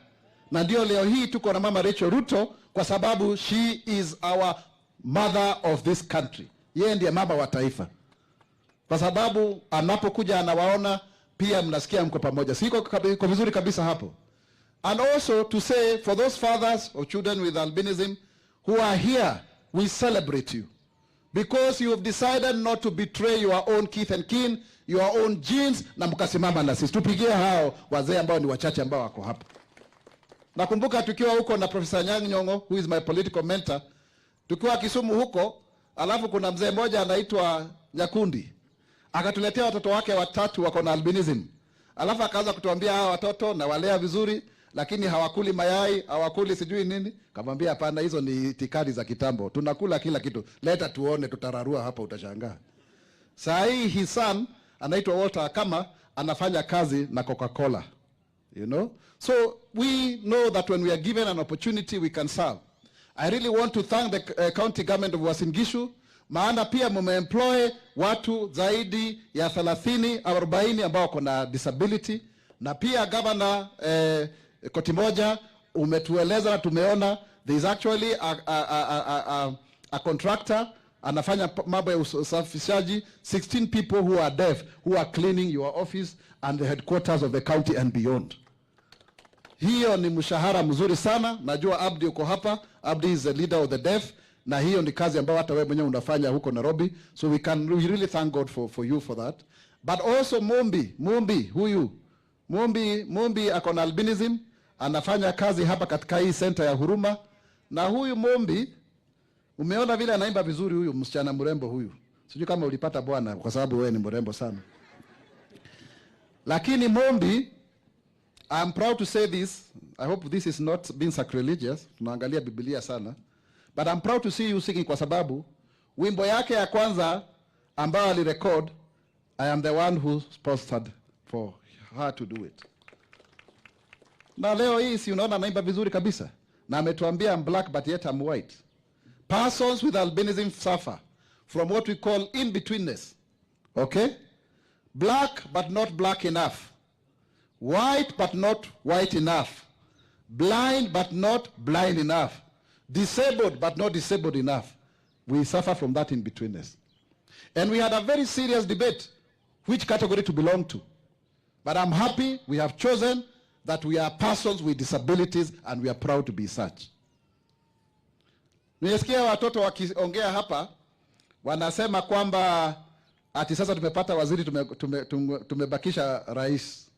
Na ndio leo hii tuko na Mama Rachel Ruto kwa sababu she is our mother of this country. Yeye ndiye mama wa taifa. Kwa sababu anapokuja anawaona pia mnasikia mko pamoja. Siko vizuri kabisa hapo. And also to say, for those fathers or children with albinism who are here, we celebrate you. Because you have decided not to betray your own kith and kin, your own genes, na mkasimama na sisi. Tupigie hao wazee ambao ni wachache ambao wako hapa. Nakumbuka tukiwa huko na Professor Nyang'o, who is my political mentor, tukiwa Kisumu huko, alafu kuna mzee mmoja anaitwa Nyakundi. Akatuletea watoto wake watatu wako na albinism. Alafu akaanza kutuambia hawa watoto na walea vizuri, lakini hawakuli mayai, hawakuli sijui nini. Kamwambia hapana, hizo ni itikadi za kitambo. Tunakula kila kitu. Leta tuone, tutararua hapa utashangaa. Saa hii his son anaitwa Walter Akama anafanya kazi na Coca-Cola. You know? So we know that when we are given an opportunity we can serve. I really want to thank the county government of Uasin Gishu, maana pia mumeemploy watu zaidi ya 30 au 40 ambao wako na disability, na pia governor koti moja umetueleza na tumeona there is actually a contractor anafanya mambo ya usafishaji, 16 people who are deaf who are cleaning your office and the headquarters of the county and beyond. Hiyo ni mshahara mzuri sana. Najua Abdi uko hapa. Abdi is the leader of the deaf, na hiyo ni kazi ambayo hata wewe mwenyewe unafanya huko Nairobi. So we really thank God for you for that. But also Mumbi huyu Mumbi ako na albinism, anafanya kazi hapa katika hii center ya Huruma. Na huyu Mumbi, umeona vile anaimba vizuri huyu msichana mrembo huyu. Sijui kama ulipata bwana kwa sababu wewe ni mrembo sana. Lakini Mumbi, I'm proud to say this. I hope this is not being sacrilegious. Tunaangalia Biblia sana. But I'm proud to see you singing kwa sababu wimbo yake ya kwanza ambayo alirecord, I am the one who sponsored for her to do it. Na leo hii si unaona anaimba vizuri kabisa. Na ametuambia I'm black but yet I'm white. Persons with albinism suffer from what we call in-betweenness. Okay? Black but not black enough. White but not white enough. Blind but not blind enough. Disabled but not disabled enough. We suffer from that in-betweenness. And we had a very serious debate which category to belong to. But I'm happy we have chosen that we are persons with disabilities and we are proud to be such. Nimesikia watoto wakiongea hapa wanasema kwamba ati sasa tumepata waziri tumebakisha rais.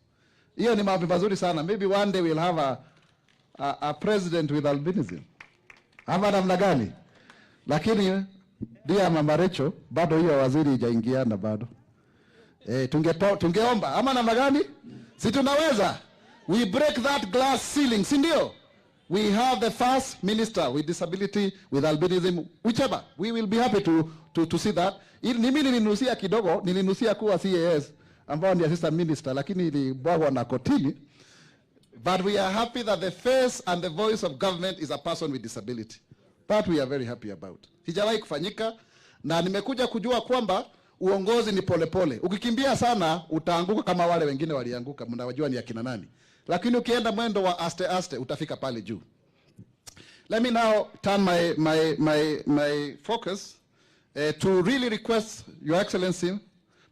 Hiyo ni mambo mazuri sana. Maybe one day we'll have a president with albinism. Ama namna gani? Lakini dia Mama Rachel bado hiyo waziri haijaingiana bado. Tungeomba ama namna gani? Si tunaweza? We break that glass ceiling, si ndio? We have the first minister with disability, with albinism, whichever. We will be happy to see that. Mimi nilinusia kidogo, nilinusia kuwa CAS ambao ni assistant minister, lakini ilibwagwa na kotini. But we are happy that the face and the voice of government is a person with disability. That we are very happy about. Sijawahi kufanyika, na nimekuja kujua kwamba uongozi ni polepole. Ukikimbia sana utaanguka kama wale wengine walianguka, mnawajua ni akina nani. Lakini ukienda mwendo wa aste utafika pale juu. Let me now turn my focus to really request Your Excellency,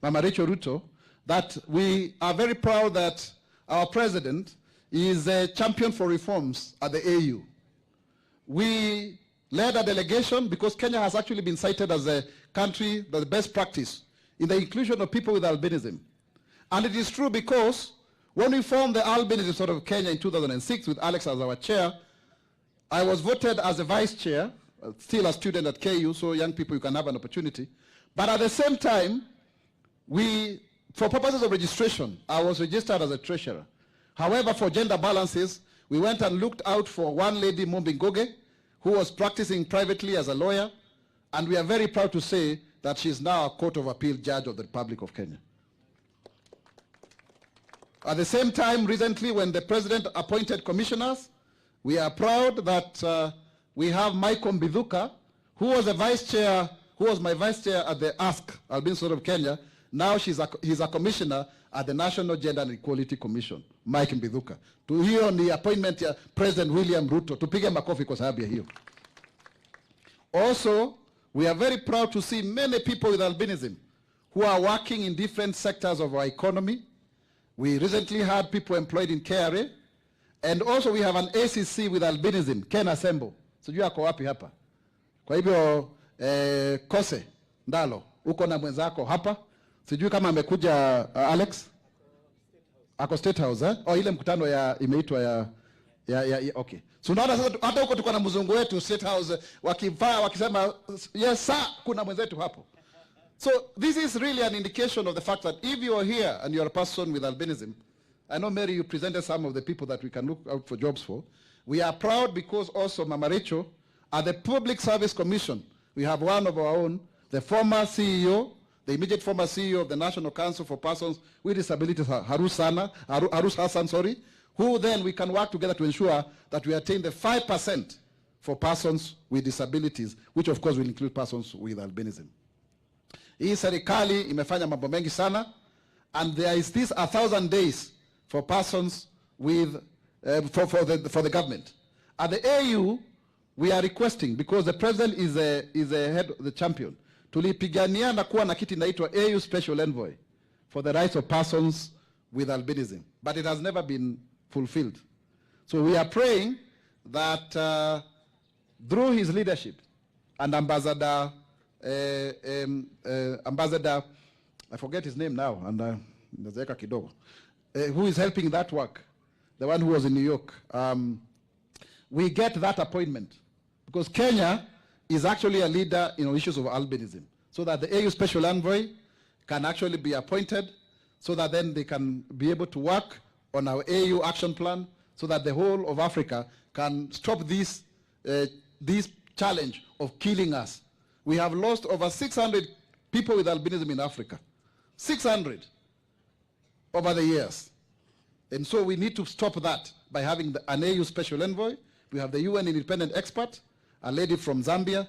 Mama Rachel Ruto, that we are very proud that our president is a champion for reforms at the AU. We led a delegation because Kenya has actually been cited as a country, the best practice in the inclusion of people with albinism. And it is true because when we formed the Albinism sort of Kenya in 2006 with Alex as our chair, I was voted as a vice chair, still a student at KU, so young people, you can have an opportunity. But at the same time, for purposes of registration, I was registered as a treasurer. However, for gender balances, we went and looked out for one lady, Mumbi Ngoge, who was practicing privately as a lawyer, and we are very proud to say that she is now a Court of Appeal judge of the Republic of Kenya. At the same time, recently, when the president appointed commissioners, we are proud that we have Michael Mbithuka, who was my vice chair at the ASK, Albinism of Kenya. Now he's a commissioner at the National Gender and Equality Commission, Mike Mbithuka. To hiyo ni appointment ya President William Ruto. Tupige makofi kwa sababu ya hiyo. Also, we are very proud to see many people with albinism who are working in different sectors of our economy. We recently had people employed in KRA, and also we have an ACC with albinism, Ken Asembo. Sijui ako wapi hapa. Kwa hivyo Kose Ndalo, uko na mwenzako hapa. Sijui kama amekuja Alex. Ako State House, eh? Ile mkutano imeitwa ya okay. So unaona sasa hata huko tuko na mzungu wetu State House wakisema yes sir, kuna mwenzetu hapo. So this is really an indication of the fact that if you are here and you are a person with albinism, I know Mary, you presented some of the people that we can look out for jobs for. We are proud because also Mama Rachel, at the Public Service Commission, we have one of our own, the former CEO, the immediate former CEO of the National Council for Persons with Disabilities, Harus Hassan, who then we can work together to ensure that we attain the 5% for persons with disabilities, which of course will include persons with albinism. Hii serikali imefanya mambo mengi sana, and there is this 1,000 days for persons with, for the government. At the AU, we are requesting, because the president is a head, the champion, tulipigania na kuwa na kiti inaitwa AU Special Envoy for the rights of persons with albinism, but it has never been fulfilled. So we are praying that through his leadership and Ambassador, I forget his name now, and who is helping that work, the one who was in New York, we get that appointment, because Kenya is actually a leader in issues of albinism, so that the AU Special Envoy can actually be appointed, so that then they can be able to work on our AU action plan, so that the whole of Africa can stop this challenge of killing us. We have lost over 600 people with albinism in Africa. 600 over the years. And so we need to stop that by having an AU Special Envoy. We have the UN independent expert, a lady from Zambia.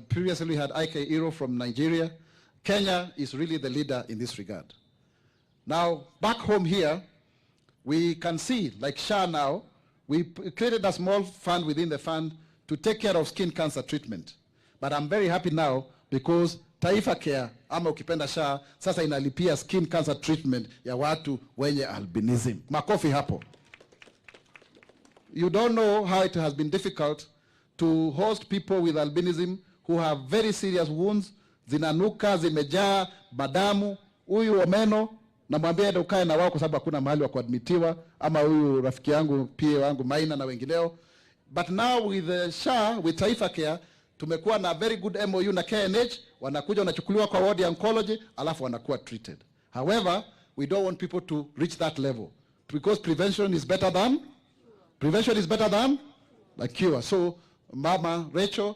Previously we had Ike Iro from Nigeria. Kenya is really the leader in this regard. Now, back home here, we can see, like SHA now, we created a small fund within the fund to take care of skin cancer treatment. But I'm very happy now because Taifa Care, ama ukipenda SHA, sasa inalipia skin cancer treatment ya watu wenye albinism. Makofi hapo. You don't know how it has been difficult to host people with albinism who have very serious wounds, zinanuka, zimejaa, madamu, huyu omeno, na mwambie ende ukae na wao kwa sababu hakuna mahali wa kuadmitiwa, ama huyu rafiki yangu, pia wangu Maina na wengineo. But now with SHA, with Taifa Care, tumekuwa na very good MOU na KNH, wanakuja wanachukuliwa kwa ward ya oncology, alafu wanakuwa treated. However, we don't want people to reach that level, because prevention is better than the cure. So, Mama Rachel,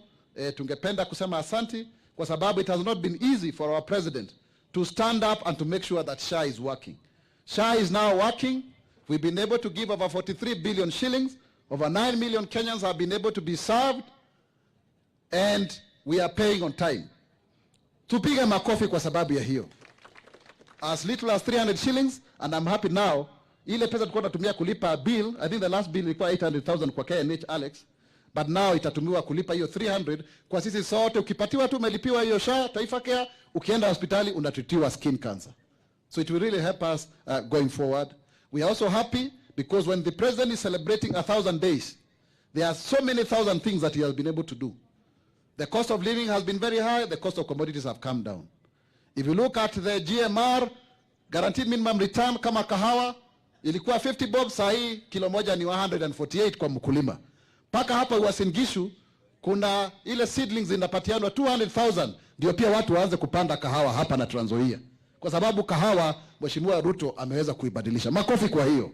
tungependa kusema asanti, kwa sababu it has not been easy for our president to stand up and to make sure that SHA is working. SHA is now working. We've been able to give over 43 billion shillings. Over 9 million Kenyans have been able to be served, and we are paying on time. Tupige makofi kwa sababu ya hiyo. As little as 300 shillings, and I'm happy now, ile pesa tulikuwa tunatumia kulipa bill, I think the last bill ilikuwa 800,000 kwa KNH, Alex, but now itatumiwa kulipa hiyo 300 kwa sisi sote. Ukipatiwa tu umelipiwa hiyo SHA, Taifa Care, ukienda hospitali unatritiwa skin cancer. So it will really help us going forward. We are also happy because when the president is celebrating 1,000 days, there are so many thousand things that he has been able to do. The cost of living has been very high. The cost of commodities have come down. If you look at the GMR, guaranteed minimum return, kama kahawa, ilikuwa 50 bob, sahi kilo moja ni 148 kwa mkulima. Paka hapa Uasin Gishu, kuna ile seedlings inapatianwa 200,000, ndio pia watu waanze kupanda kahawa hapa na Trans Nzoia. Kwa sababu kahawa, Mheshimiwa Ruto ameweza kuibadilisha. Makofi kwa hiyo.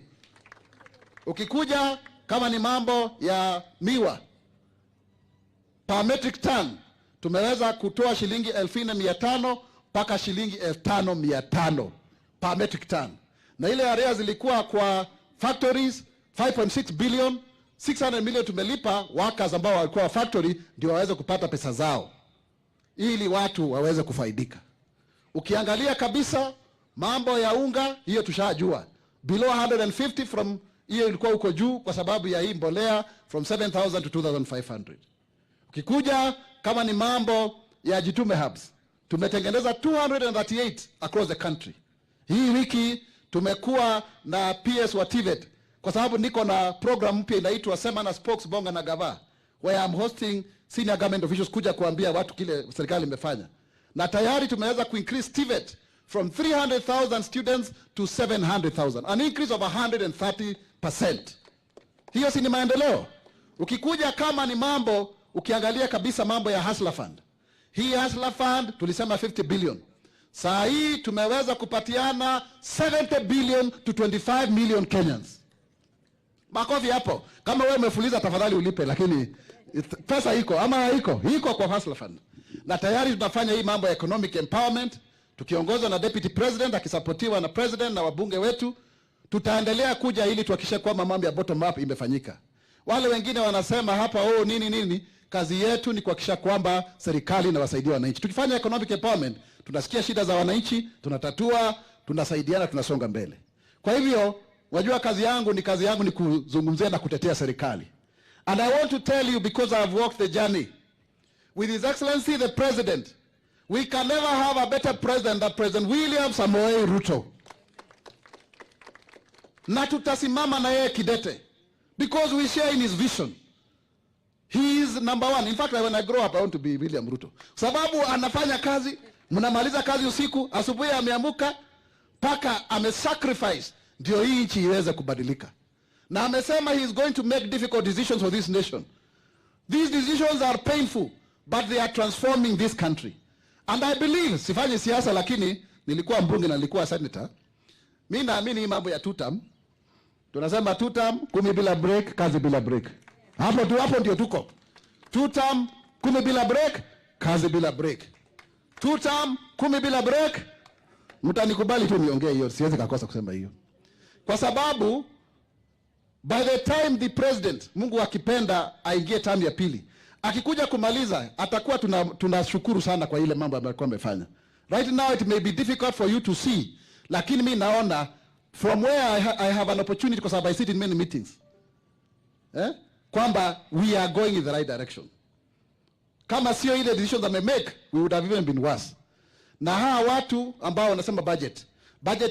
Ukikuja kama ni mambo ya miwa, per metric ton, tumeweza kutoa shilingi 4,500 mpaka shilingi 5,500 per metric ton. Na ile area zilikuwa kwa factories 5.6 billion, 600 million tumelipa workers ambao walikuwa factory ndio waweze kupata pesa zao, ili watu waweze kufaidika. Ukiangalia kabisa mambo ya unga, hiyo tushajua. Below 150 from hiyo ilikuwa uko juu kwa sababu ya hii mbolea from 7,000 to 2,500. Ukikuja kama ni mambo ya jitume hubs, tumetengeneza 238 across the country. Hii wiki tumekuwa na PS wa TVET kwa sababu niko na program mpya inaitwa Semana Spokes Bonga na Gava, where I'm hosting senior government officials kuja kuambia watu kile serikali imefanya. Na tayari tumeweza kuincrease TVET from 300,000 students to 700,000, an increase of 130%. Hiyo si ni maendeleo? Ukikuja kama ni mambo, ukiangalia kabisa mambo ya Hustler Fund. Hii Hustler Fund tulisema 50 billion. Saa hii tumeweza kupatiana 70 billion to 25 million Kenyans. Makofi hapo. Kama wewe umefuliza tafadhali ulipe, lakini pesa iko ama haiko? Iko kwa Hustler Fund. Na tayari tunafanya hii mambo ya economic empowerment tukiongozwa na Deputy President akisapotiwa na President na wabunge wetu. Tutaendelea kuja ili tuhakikishe kwamba mambo ya bottom up imefanyika. Wale wengine wanasema hapa nini, kazi yetu ni kuhakikisha kwamba serikali inawasaidia wananchi. Tukifanya economic empowerment, tunasikia shida za wananchi, tunatatua, tunasaidiana, tunasonga mbele. Kwa hivyo, wajua kazi yangu ni kuzungumzia na kutetea serikali. And I want to tell you, because I have walked the journey with His Excellency the President, we can never have a better president than President William Samoei Ruto. Na tutasimama na yeye kidete, because we share in his vision. He is number one. In fact, when I grow up, I want to be William Ruto. Sababu anafanya kazi, mnamaliza kazi usiku, asubuhi ameamuka, paka amesacrifice, ndio hii nchi iweze kubadilika. Na amesema he is going to make difficult decisions for this nation. These decisions are painful, but they are transforming this country. And I believe, sifanyi siasa lakini nilikuwa mbunge na nilikuwa senator. Mimi naamini mambo ya two-term. Tunasema two-term, 10 bila break, kazi bila break. Hapo ndio tuko. Two-term, 10 bila break, kazi bila break. Two-term, 10 bila break. Mtanikubali tu niongee hiyo, siwezi kukosa kusema hiyo. Kwa sababu by the time the president, Mungu akipenda, aingie term ya pili, akikuja kumaliza, atakuwa tunashukuru sana kwa ile mambo ambayo amefanya. Right now it may be difficult for you to see, lakini mimi naona from where I have an opportunity, because I sit in many meetings, kwamba we are going in the right direction. Kama sio ile decisions that may make, we would have even been worse. Na hawa watu ambao wanasema budget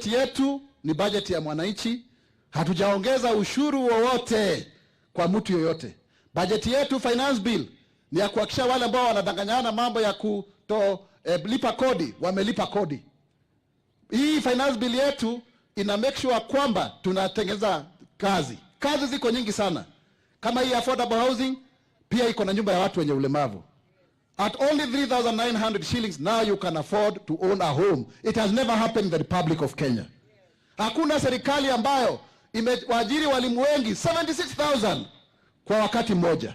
yetu ni budget ya mwananchi. Hatujaongeza ushuru wowote kwa mtu yoyote. Budget yetu finance bill ni ya kuhakikisha wale ambao wanadanganyana mambo ya lipa kodi, wamelipa kodi. Hii finance bill yetu ina make sure kwamba tunatengeneza kazi. Kazi ziko nyingi sana. Kama hii affordable housing, pia iko na nyumba ya watu wenye ulemavu. At only 3,900 shillings now you can afford to own a home. It has never happened in the Republic of Kenya. Hakuna serikali ambayo imewaajiri walimu wengi 76,000 kwa wakati mmoja.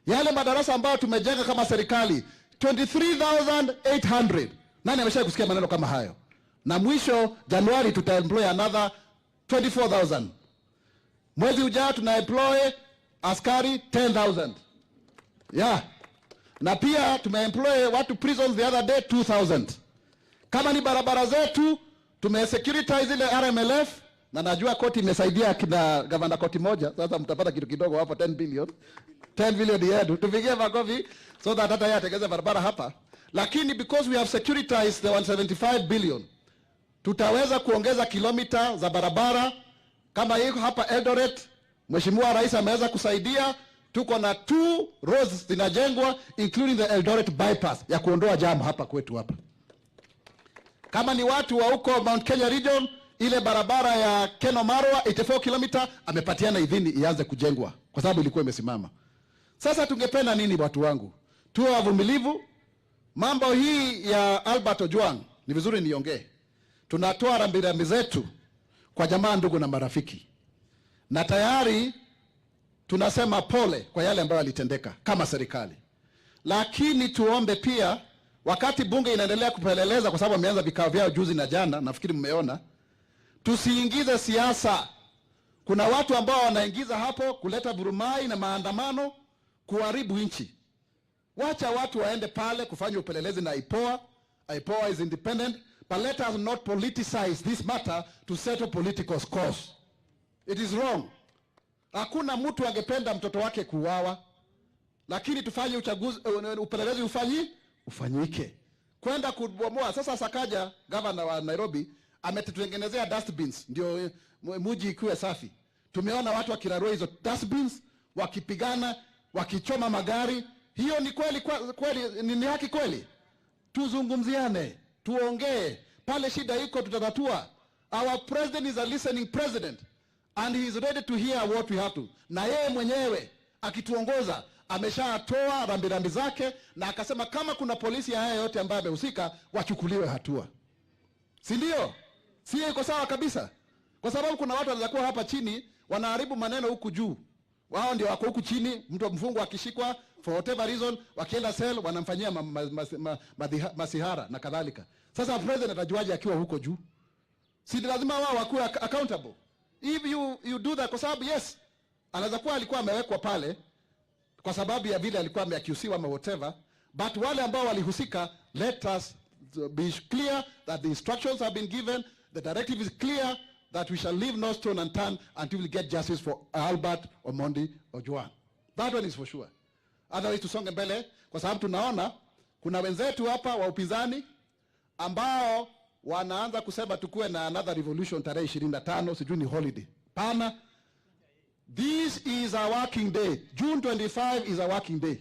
Yale madarasa ambayo tumejenga kama serikali 23,800. Nani amesha kusikia maneno kama hayo? Na mwisho Januari tutaemploy another 24,000. Mwezi ujao tunaemploy askari 10,000. Yeah. Na pia tumeemploy watu prisons the other day 2,000. Kama ni barabara zetu tumesecuritize ile RMLF, na najua koti imesaidia kina gavana koti moja. Sasa mtapata kitu kidogo hapo 10 billion yetu. Tupigie makofi so that hata yategeze barabara hapa. Lakini because we have securitized the 175 billion, tutaweza kuongeza kilomita za barabara Kama iko hapa Eldoret, Mheshimiwa Rais ameweza kusaidia, tuko na 2 roads zinajengwa including the Eldoret bypass ya kuondoa jam hapa kwetu hapa. Kama ni watu wa huko Mount Kenya region, ile barabara ya Keno Marwa 84 km amepatiana idhini ianze kujengwa kwa sababu ilikuwa imesimama. Sasa tungependa nini watu wangu? Tuwe wavumilivu. Mambo hii ya Albert Ojwang ni vizuri niongee. Tunatoa rambirambi zetu kwa jamaa, ndugu na marafiki. Na tayari tunasema pole kwa yale ambayo yalitendeka kama serikali. Lakini tuombe pia, wakati bunge inaendelea kupeleleza, kwa sababu wameanza vikao vyao juzi na jana, nafikiri mmeona, tusiingize siasa. Kuna watu ambao wanaingiza hapo kuleta vurumai na maandamano, kuharibu nchi. Wacha watu waende pale kufanya upelelezi na IPOA. IPOA is independent, but let us not politicize this matter to settle political scores. It is wrong. Hakuna mtu angependa mtoto wake kuuawa, lakini tufanye upelelezi ufanyike. Kwenda kubomoa. Sasa Sakaja, governor wa Nairobi, ametutengenezea dustbins ndio mji ikuwe safi. Tumeona watu wakirarua hizo dustbins, wakipigana, wakichoma magari. Hiyo ni kweli ni haki kweli? Tuzungumziane, tuongee. Pale shida iko tutatatua. Our president is a listening president and he is ready to hear what we have to. Na yeye mwenyewe akituongoza ameshatoa rambirambi zake na akasema kama kuna polisi haya yote ambaye amehusika wachukuliwe hatua. Si ndio? Si iko sawa kabisa? Kwa sababu kuna watu wanaweza kuwa hapa chini wanaharibu maneno huku juu. Wao ndio wako huku chini, mtu mfungwa akishikwa for whatever reason, wakienda cell wanamfanyia masihara na kadhalika. Sasa president atajuaje akiwa huko juu? Si lazima wao wakuwe accountable. If you do that, kwa sababu yes, anaweza kuwa alikuwa amewekwa pale kwa sababu ya vile alikuwa ameaccused ama whatever, but wale ambao walihusika, let us be clear that the instructions have been given, the directive is clear that we shall leave no stone unturned until we get justice for Albert Omondi Ojwang. That one is for sure. Otherwise tusonge mbele, kwa sababu tunaona kuna wenzetu hapa wa upinzani ambao wanaanza kusema tukue na another revolution tarehe 25, sijui ni holiday. Pana. This is a working day. June 25 is a working day.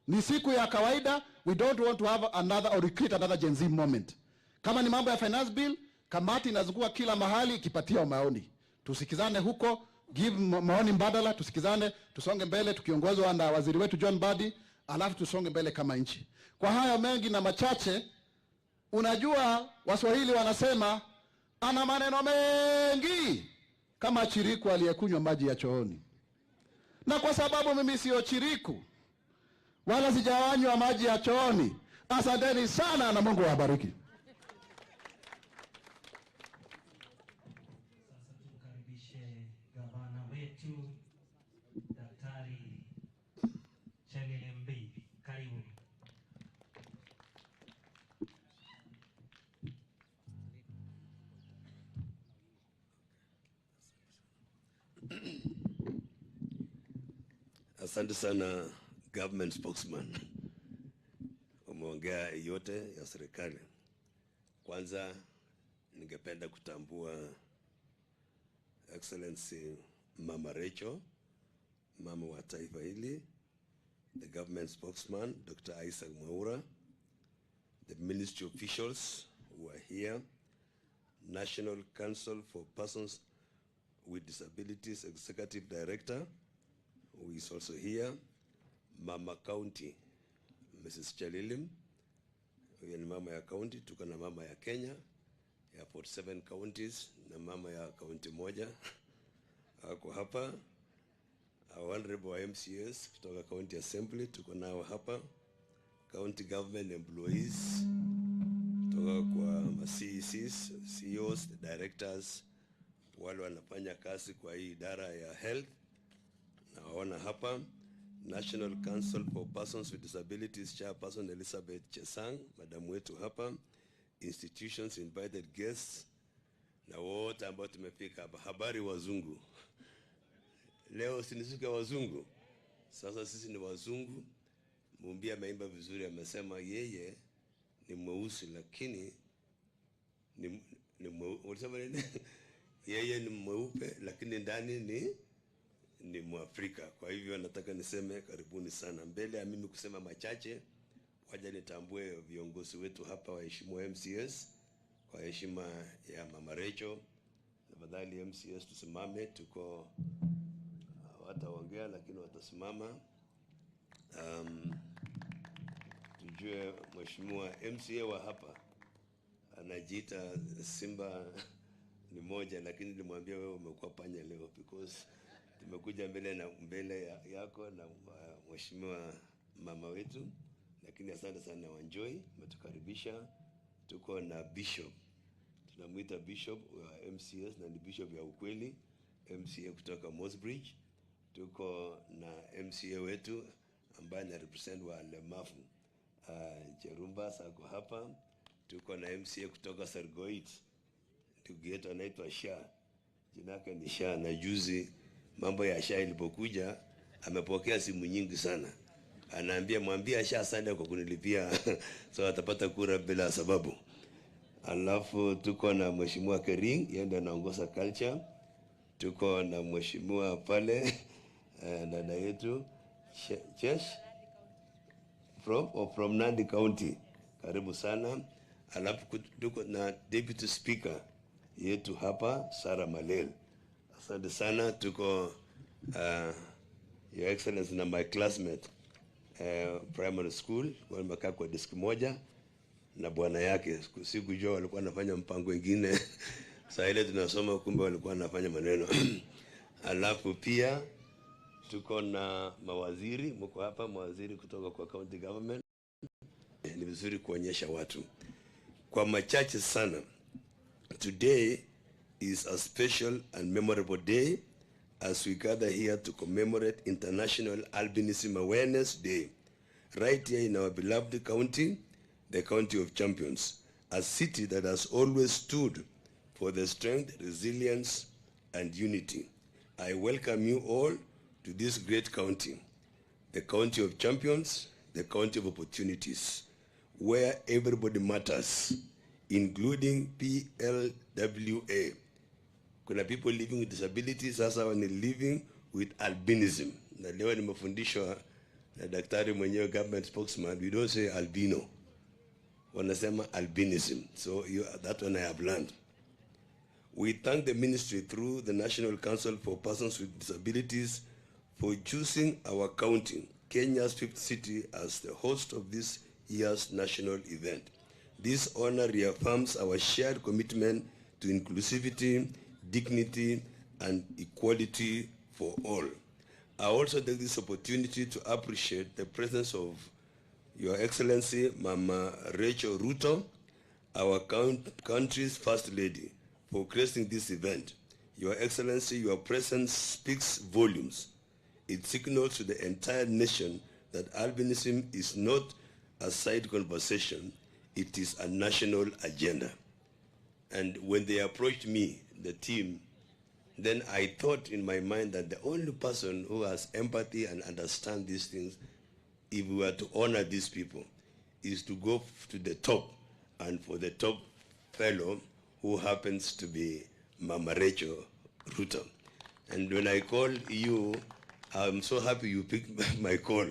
Ni siku ya kawaida. We don't want to have another or recreate another Gen Z moment. Kama ni mambo ya finance bill, kamati inazunguka kila mahali ikipatia maoni. Tusikizane huko, give maoni mbadala, tusikizane, tusonge mbele tukiongozwa na waziri wetu John Mbadi, alafu tusonge mbele kama nchi. Kwa haya mengi na machache, unajua Waswahili wanasema ana maneno mengi kama chiriku aliyekunywa maji ya chooni. Na kwa sababu mimi sio chiriku wala sijawanywa maji ya chooni, asanteni sana na Mungu awabariki. Asante sana government spokesman. Umeongea yote ya serikali. Kwanza ningependa kutambua Excellency Mama Rachel, mama wa taifa hili, the government spokesman Dr. Isaac Mwaura, the ministry officials who are here, National Council for Persons with Disabilities Executive Director, who is also here, Mama County, Mrs. Chalilim, huyu ni mama ya county, tuko na mama ya Kenya, ya 47 counties, na mama ya county moja, wako hapa, our honorable MCS, kutoka county assembly, tuko nao hapa, county government employees, kutoka kwa CECs, CEOs, the directors, wale wanafanya kazi kwa hii idara ya health, naona hapa National Council for Persons with Disabilities Chairperson Elizabeth Chesang, madam wetu hapa, institutions, invited guests, na wote ambao tumefika hapa. Habari wazungu. Leo sinisuka wazungu. Sasa sisi ni wazungu. Mumbi ameimba vizuri, amesema yeye ni mweusi lakini ni Yeye ni mweupe lakini ndani ni Mwafrika. Kwa hivyo nataka niseme karibuni sana. Mbele ya mimi kusema machache, waja nitambue viongozi wetu hapa, waheshimiwa MCS, kwa heshima ya Mama Rachel. Tafadhali MCS tusimame, tuko wataongea lakini watasimama. Tujue mheshimiwa MCA wa hapa anajiita Simba ni moja, lakini nilimwambia wewe umekuwa panya leo because tumekuja mbele yako na mheshimiwa mama wetu, lakini asante sana Wanjoy, umetukaribisha. Tuko na Bishop, tunamuita Bishop wa MCS na ni Bishop ya ukweli, MCA kutoka Mosbridge. Tuko na MCA wetu ambaye na represent wa Lemafu, Cherumba sako hapa. Tuko na MCA kutoka Sargoit, ndugu yetu anaitwa Sha, jina lake ni Sha, na juzi mambo ya Sha ilipokuja amepokea simu nyingi sana. Anaambia mwambie Sha asante kwa kunilipia so atapata kura bila sababu. Alafu tuko na mheshimiwa Kering, yeye ndiye anaongoza culture. Tuko na mheshimiwa pale dada yetu Chesh from Nandi County, karibu sana. Alafu tuko na deputy speaker yetu hapa Sara Malel, asante sana. Tuko your excellency na my classmate primary school, wamekaa kwa desk moja na bwana yake, sikujua walikuwa wanafanya mpango mwingine saa ile tunasoma, kumbe walikuwa wanafanya maneno alafu pia tuko na mawaziri, mko hapa mawaziri kutoka kwa county government. Ni vizuri kuonyesha watu kwa machache sana. Today is a special and memorable day as we gather here to commemorate International Albinism Awareness Day, right here in our beloved county, the County of Champions, a city that has always stood for the strength, resilience, and unity. I welcome you all to this great county, the County of Champions, the County of Opportunities, where everybody matters, including PLWA. Kuna people living with disabilities, sasa wani living with albinism. Na leo nimefundishwa na daktari mwenyewe, government spokesman, we don't say albino, wanasema albinism. So that one I have learned. We thank the ministry through the National Council for Persons with Disabilities for choosing our county, Kenya's 5th city, as the host of this year's national event. This honor reaffirms our shared commitment to inclusivity, dignity, and equality for all. I also take this opportunity to appreciate the presence of Your Excellency Mama Rachel Ruto, our country's First Lady, for creating this event. Your Excellency, your presence speaks volumes. It signals to the entire nation that albinism is not a side conversation, it is a national agenda. And when they approached me, the team, then I thought in my mind that the only person who has empathy and understands these things, if we were to honor these people, is to go to the top, and for the top fellow who happens to be Mama Rachel Ruto. And when I called you, I'm so happy you picked my call.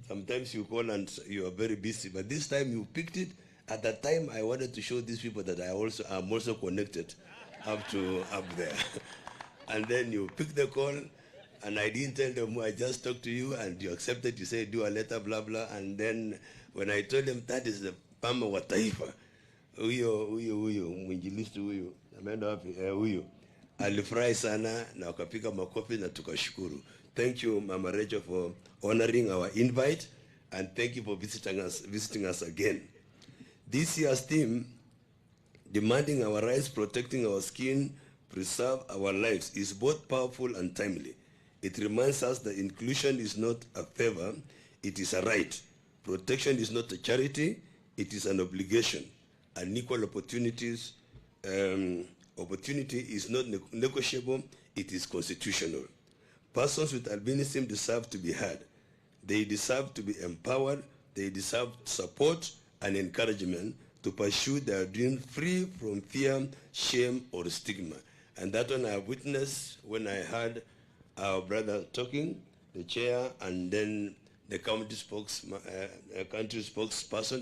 Sometimes you call and you are very busy, but this time you picked it. At that time, I wanted to show these people that I'm also connected up there. And then you picked the call, and I didn't tell them who I just talked to you, and you accepted. You said, do a letter, blah, blah. And then when I told them that is the Pama wa Taifa, huyo, mwinjilisti huyo, ameenda wapi? Huyo. Alifurahi sana na wakapiga makofi na tukashukuru. Thank you, Mama Rachel, for honoring our invite, and thank you for visiting us again. This year's theme, demanding our rights, protecting our skin, preserve our lives, is both powerful and timely. It reminds us that inclusion is not a favor, it is a right. Protection is not a charity, it is an obligation. And equal opportunity is not negotiable, it is constitutional. Persons with albinism deserve to be heard. They deserve to be empowered, they deserve support and encouragement to pursue their dreams free from fear, shame, or stigma. And that one I witnessed when I heard our brother talking, the chair, and then the country spokesperson,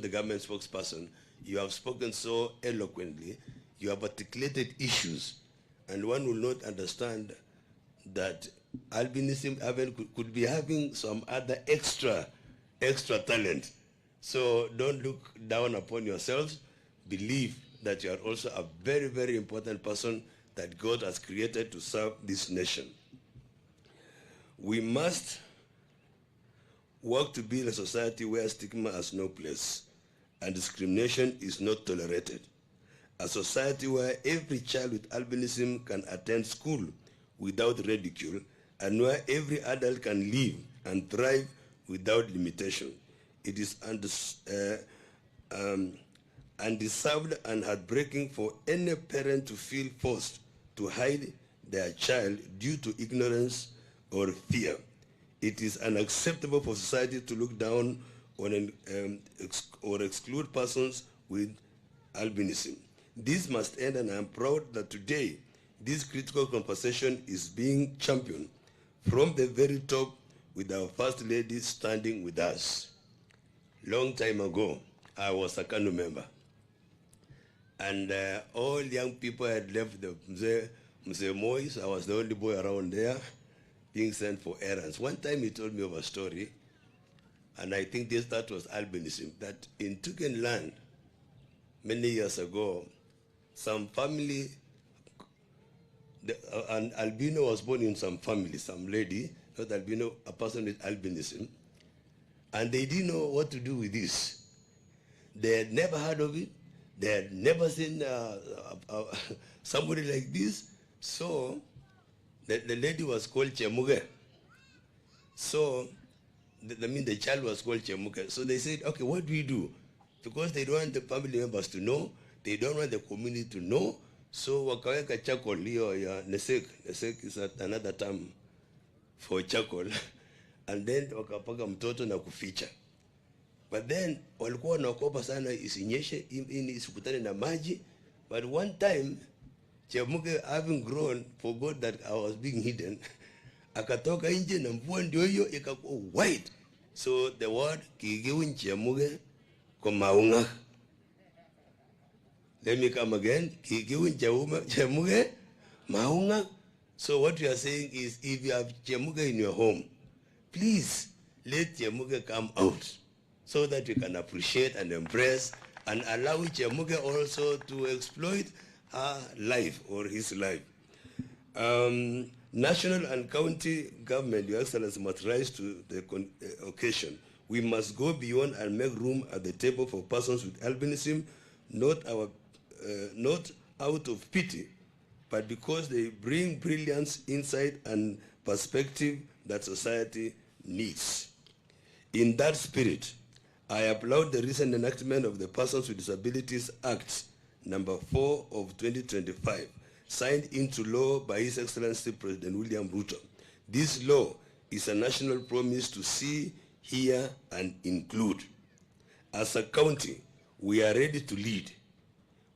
the government spokesperson. You have spoken so eloquently. You have articulated issues, and one will not understand that albinism could be having some other extra talent. So don't look down upon yourselves. Believe that you are also a very, very important person that God has created to serve this nation. We must work to build a society where stigma has no place and discrimination is not tolerated. A society where every child with albinism can attend school without ridicule, and where every adult can live and thrive without limitation. It is undeserved and heartbreaking for any parent to feel forced to hide their child due to ignorance or fear. It is unacceptable for society to look down on or exclude persons with albinism. This must end, and I'm proud that today this critical conversation is being championed from the very top, with our First Lady standing with us. Long time ago, I was a KANU member, and all young people had left the Mzee Moise. I was the only boy around there being sent for errands. One time he told me of a story, and I think that was albinism, that in Tugen land, many years ago, some family, an albino was born in some family, some lady, not albino, a person with albinism, and they didn't know what to do with this. They had never heard of it. They had never seen somebody like this. So the lady was called Chemuge. So the child was called Chemuge. So they said, okay, what do we do? Because they don't want the family members to know, they don't want the community to know. So wakaweka chakol hiyo ya nesek. Nesek is another term for chakol. And then wakapaka mtoto na kuficha. But then walikuwa wanaogopa sana isinyeshe, isikutane na maji. But one time Chemuge, having grown, forgot that I was being hidden. Akatoka nje na mvua ndio hiyo ikakuwa white. So the word kigiwin Chemuge kwa maunga. Let me come again. Kigiwin Chemuge maunga. So what we are saying is, if you have Chemuge in your home, please let Chemuge come out so that we can appreciate and embrace and allow Chemuge also to exploit her life or his life. National and county government, Your Excellency, must rise to the occasion. We must go beyond and make room at the table for persons with albinism, not out of pity, but because they bring brilliance, insight, and perspective that society needs. In that spirit, I applaud the recent enactment of the Persons with Disabilities Act number 4 of 2025, signed into law by His Excellency President William Ruto. This law is a national promise to see, hear, and include. As a county, we are ready to lead.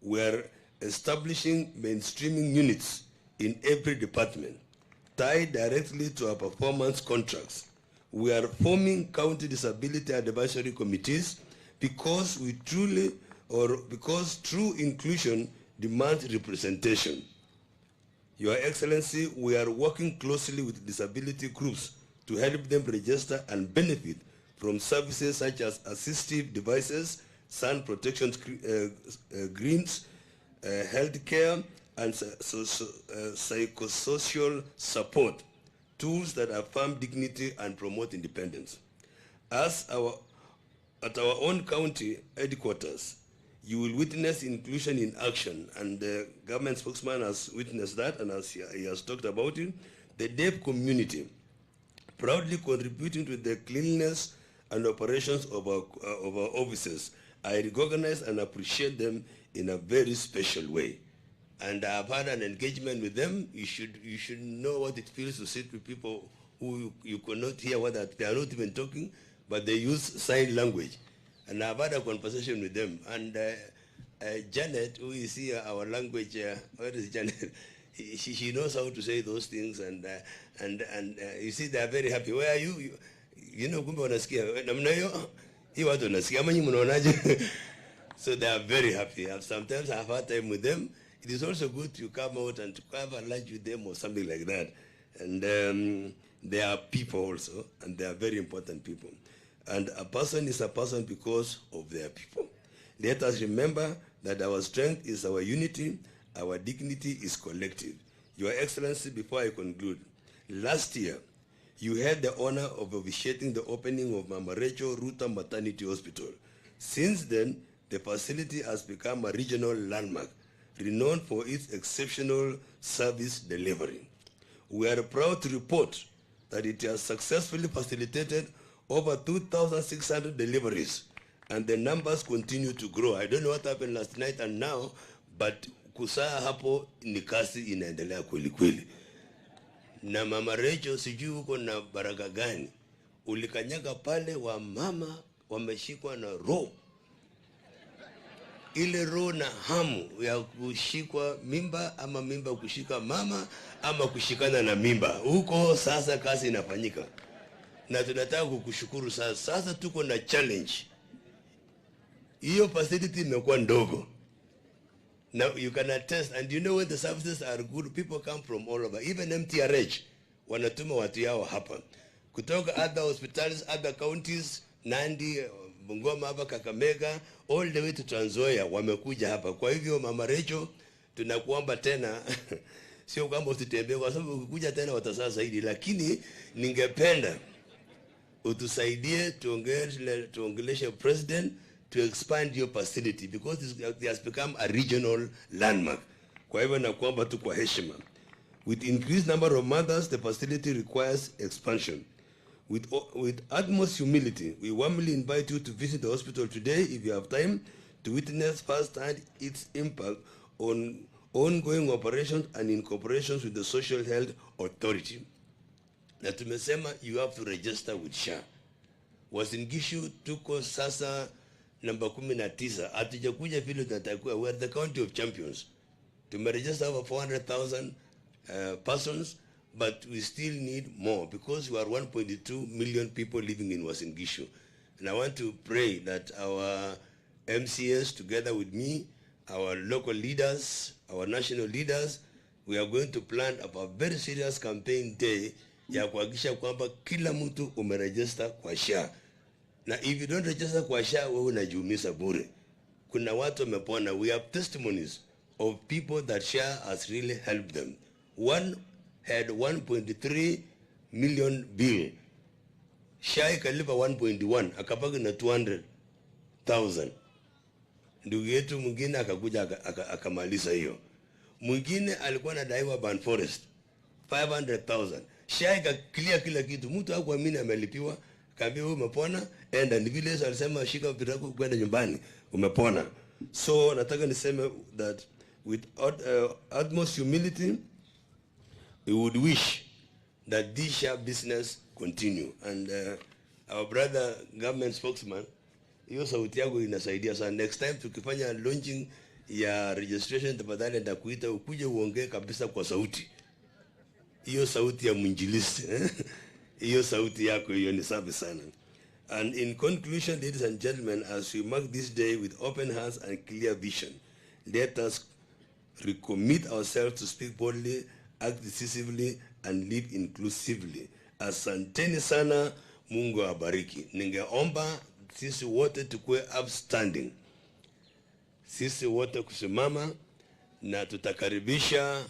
We are establishing mainstreaming units in every department, tied directly to our performance contracts. We are forming county disability advisory committees because true inclusion demands representation. Your Excellency, we are working closely with disability groups to help them register and benefit from services such as assistive devices, sun protection greens, health care, and psychosocial support, tools that affirm dignity and promote independence. At our own county headquarters, you will witness inclusion in action, and the government spokesman has witnessed that, and as he has talked about it. The deaf community, proudly contributing to the cleanliness and operations of our offices. I recognize and appreciate them in a very special way. And I've had an engagement with them. You should know what it feels to sit with people who you cannot hear what they are not even talking, but they use sign language. And I've had a conversation with them. And Janet, who is here, our language, where is Janet? she knows how to say those things, and you see, they are very happy. Where are you? You know, kumbe wanasikia namna hiyo, hii watu wanasikia ama nyinyi mnaonaje? So they are very happy. And sometimes I have had time with them. It is also good to come out and to have a lunch with them or something like that. And they are people also, and they are very important people. And a person is a person because of their people. Let us remember that our strength is our unity, our dignity is collective. Your Excellency, before I conclude, last year, you had the honor of officiating the opening of Mama Rachel Ruto Maternity Hospital. Since then, the facility has become a regional landmark, renowned for its exceptional service delivery. We are proud to report that it has successfully facilitated over 2,600 deliveries, and the numbers continue to grow. I don't know what happened last night and now, but kusaa hapo ni kasi inaendelea kweli kweli. Na Mama Rachel, sijui uko na baraka gani, ulikanyaga pale wa mama wameshikwa na roho. Ile roho na hamu ya kushikwa mimba, ama mimba kushika mama, ama kushikana na mimba. Huko sasa kazi inafanyika. Na tunataka kukushukuru sasa. Sasa tuko na challenge. Hiyo facility imekuwa ndogo. Now you can attest, and you know when the services are good, people come from all over. Even MTRH, wanatuma watu yao hapa. Kutoka other hospitals, other counties, Nandi, Bungoma hapa, Kakamega, all the way to Trans Nzoia, wamekuja hapa. Kwa hivyo Mama Rachel, tunakuomba tena, sio kwamba usitembee, kwa sababu ukikuja tena watasaa zaidi, lakini ningependa utusaidie tuongeleshe president to expand your facility, because it has become a regional landmark. Kwa hivyo nakuomba tu kwa heshima. With increased number of mothers, the facility requires expansion. With utmost humility, we warmly invite you to visit the hospital today if you have time, to witness firsthand its impact on ongoing operations and in cooperation with the Social Health Authority. Na tumesema you have to register with SHA. Uasin Gishu tuko sasa namba 19. Hatujakuja vile tunatakiwa. We are the county of champions. Tumeregister over 400,000 persons, but we still need more because we are 1.2 million people living in Uasin Gishu. And I want to pray that our MCS, together with me, our local leaders, our national leaders, we are going to plan a very serious campaign day ya kuhakikisha kwamba kila mtu umeregister kwa SHA. Na if you don't register kwa SHA, wewe unajiumiza bure. Kuna watu wamepona. We have testimonies of people that SHA has really helped them. One had 1.3 million bill. SHA ikalipa 1.1, akabaki na 200,000. Ndugu yetu mwingine akakuja akamaliza hiyo. Mwingine alikuwa anadaiwa Ban Forest 500,000. SHA ikaclear kila kitu. Mtu hakuamini amelipiwa. Kaambia wewe umepona, enda. Ni vile Yesu alisema shika vitu vyako kwenda nyumbani, umepona. So nataka niseme that with utmost humility, we would wish that this SHA business continue. And our brother government spokesman, hiyo sauti yako inasaidia sana. Next time tukifanya launching ya registration, tafadhali nitakuita ukuje uongee kabisa kwa sauti. Hiyo sauti ya mwinjilisti. Hiyo sauti yako hiyo ni safi sana. And in conclusion, ladies and gentlemen, as we mark this day with open hearts and clear vision, let us recommit ourselves to speak boldly, act decisively, and live inclusively. Asanteni sana, Mungu awabariki. Ningeomba sisi wote tukue upstanding. Sisi wote kusimama na tutakaribisha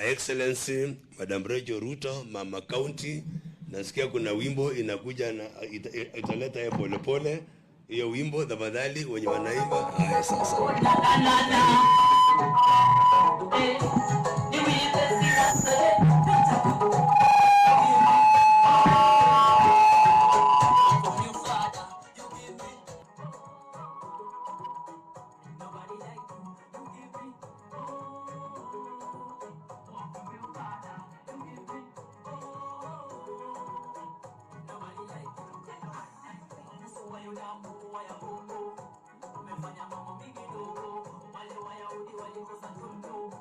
Excellency Madam Rachel Ruto, Mama County. Nasikia kuna wimbo inakuja na italeta ya pole pole. Hiyo wimbo tafadhali wenye wanaimba. Haya sasa. Umefanya mambo mingi dogo, wale Wayahudi walikosa tundu.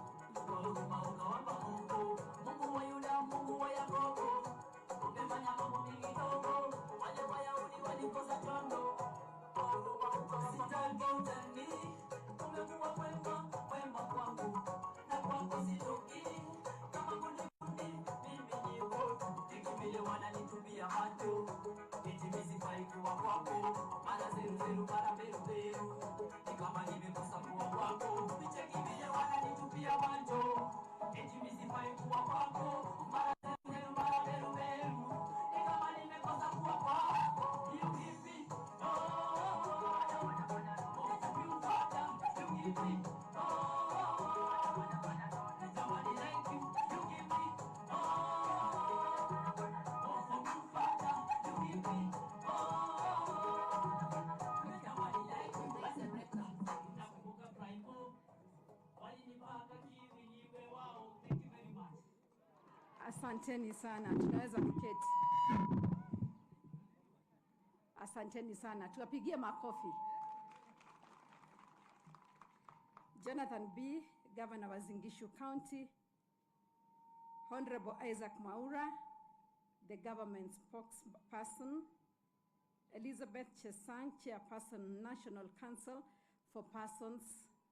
Asanteni sana, tunaweza kuketi. Asanteni sana, tuwapigie makofi. Jonathan B., Governor of Uasin Gishu County, Honorable Isaac Mwaura, the government spokesperson, Elizabeth Chesang, Chairperson, National Council for Persons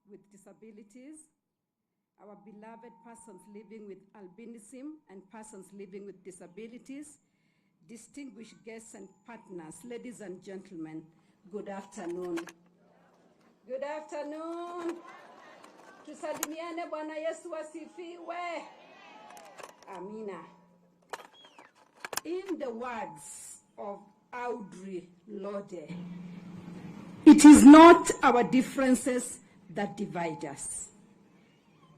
with Disabilities, our beloved persons living with albinism and persons living with disabilities, distinguished guests and partners, ladies and gentlemen, good afternoon. Good afternoon. Tusalimiane, Bwana Yesu asifiwe. Amina. In the words of Audrey Lorde, it is not our differences that divide us.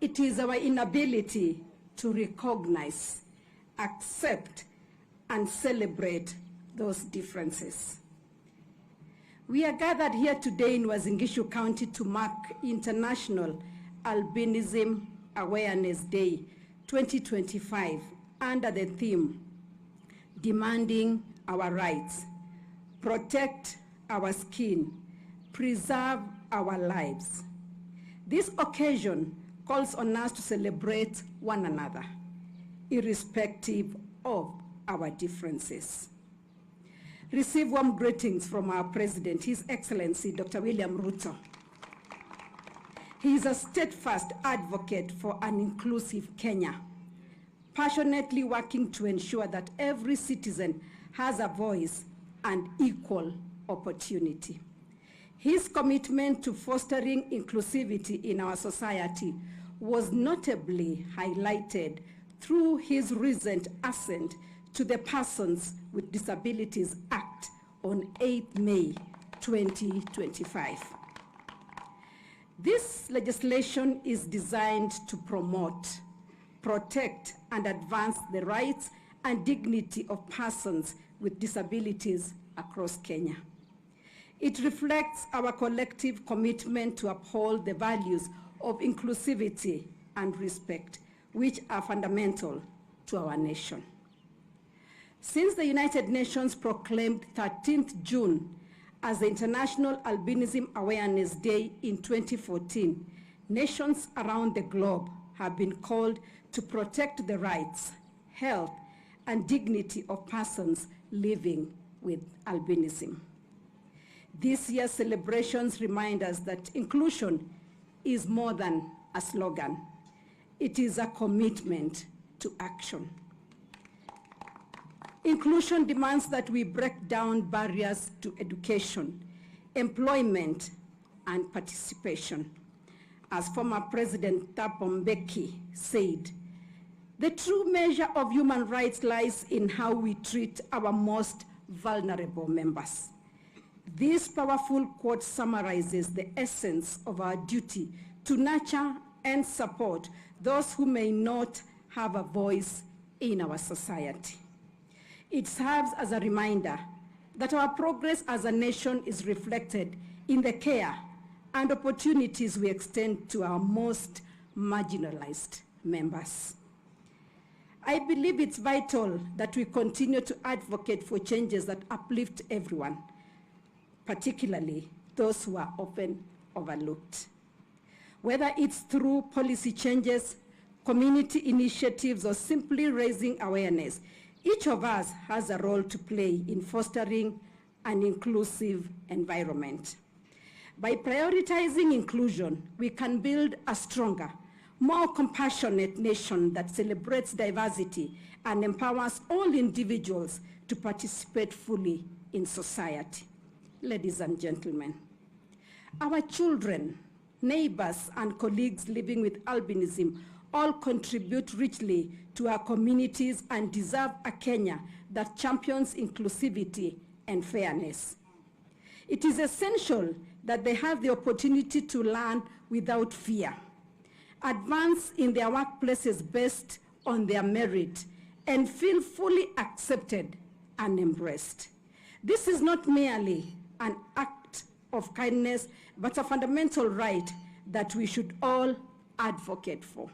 It is our inability to recognize, accept, and celebrate those differences. We are gathered here today in Uasin Gishu County to mark International Albinism Awareness Day 2025 under the theme, Demanding Our Rights, Protect Our Skin, Preserve Our Lives. This occasion calls on us to celebrate one another, irrespective of our differences. Receive warm greetings from our President, His Excellency Dr. William Ruto. He is a steadfast advocate for an inclusive Kenya, passionately working to ensure that every citizen has a voice and equal opportunity. His commitment to fostering inclusivity in our society was notably highlighted through his recent assent to the Persons with Disabilities Act on 8 May 2025. This legislation is designed to promote, protect, and advance the rights and dignity of persons with disabilities across Kenya. It reflects our collective commitment to uphold the values of inclusivity and respect, which are fundamental to our nation. Since the United Nations proclaimed 13th June as the International Albinism Awareness Day in 2014, nations around the globe have been called to protect the rights, health, and dignity of persons living with albinism. This year's celebrations remind us that inclusion is more than a slogan. It is a commitment to action. Inclusion demands that we break down barriers to education, employment, and participation. As former President Thabo Mbeki said, the true measure of human rights lies in how we treat our most vulnerable members. This powerful quote summarizes the essence of our duty to nurture and support those who may not have a voice in our society. It serves as a reminder that our progress as a nation is reflected in the care and opportunities we extend to our most marginalized members. I believe it's vital that we continue to advocate for changes that uplift everyone, particularly those who are often overlooked. Whether it's through policy changes, community initiatives, or simply raising awareness, each of us has a role to play in fostering an inclusive environment. By prioritizing inclusion, we can build a stronger, more compassionate nation that celebrates diversity and empowers all individuals to participate fully in society. Ladies and gentlemen, our children, neighbors, and colleagues living with albinism all contribute richly to our communities and deserve a Kenya that champions inclusivity and fairness. It is essential that they have the opportunity to learn without fear, advance in their workplaces based on their merit, and feel fully accepted and embraced. This is not merely an act of kindness, but a fundamental right that we should all advocate for.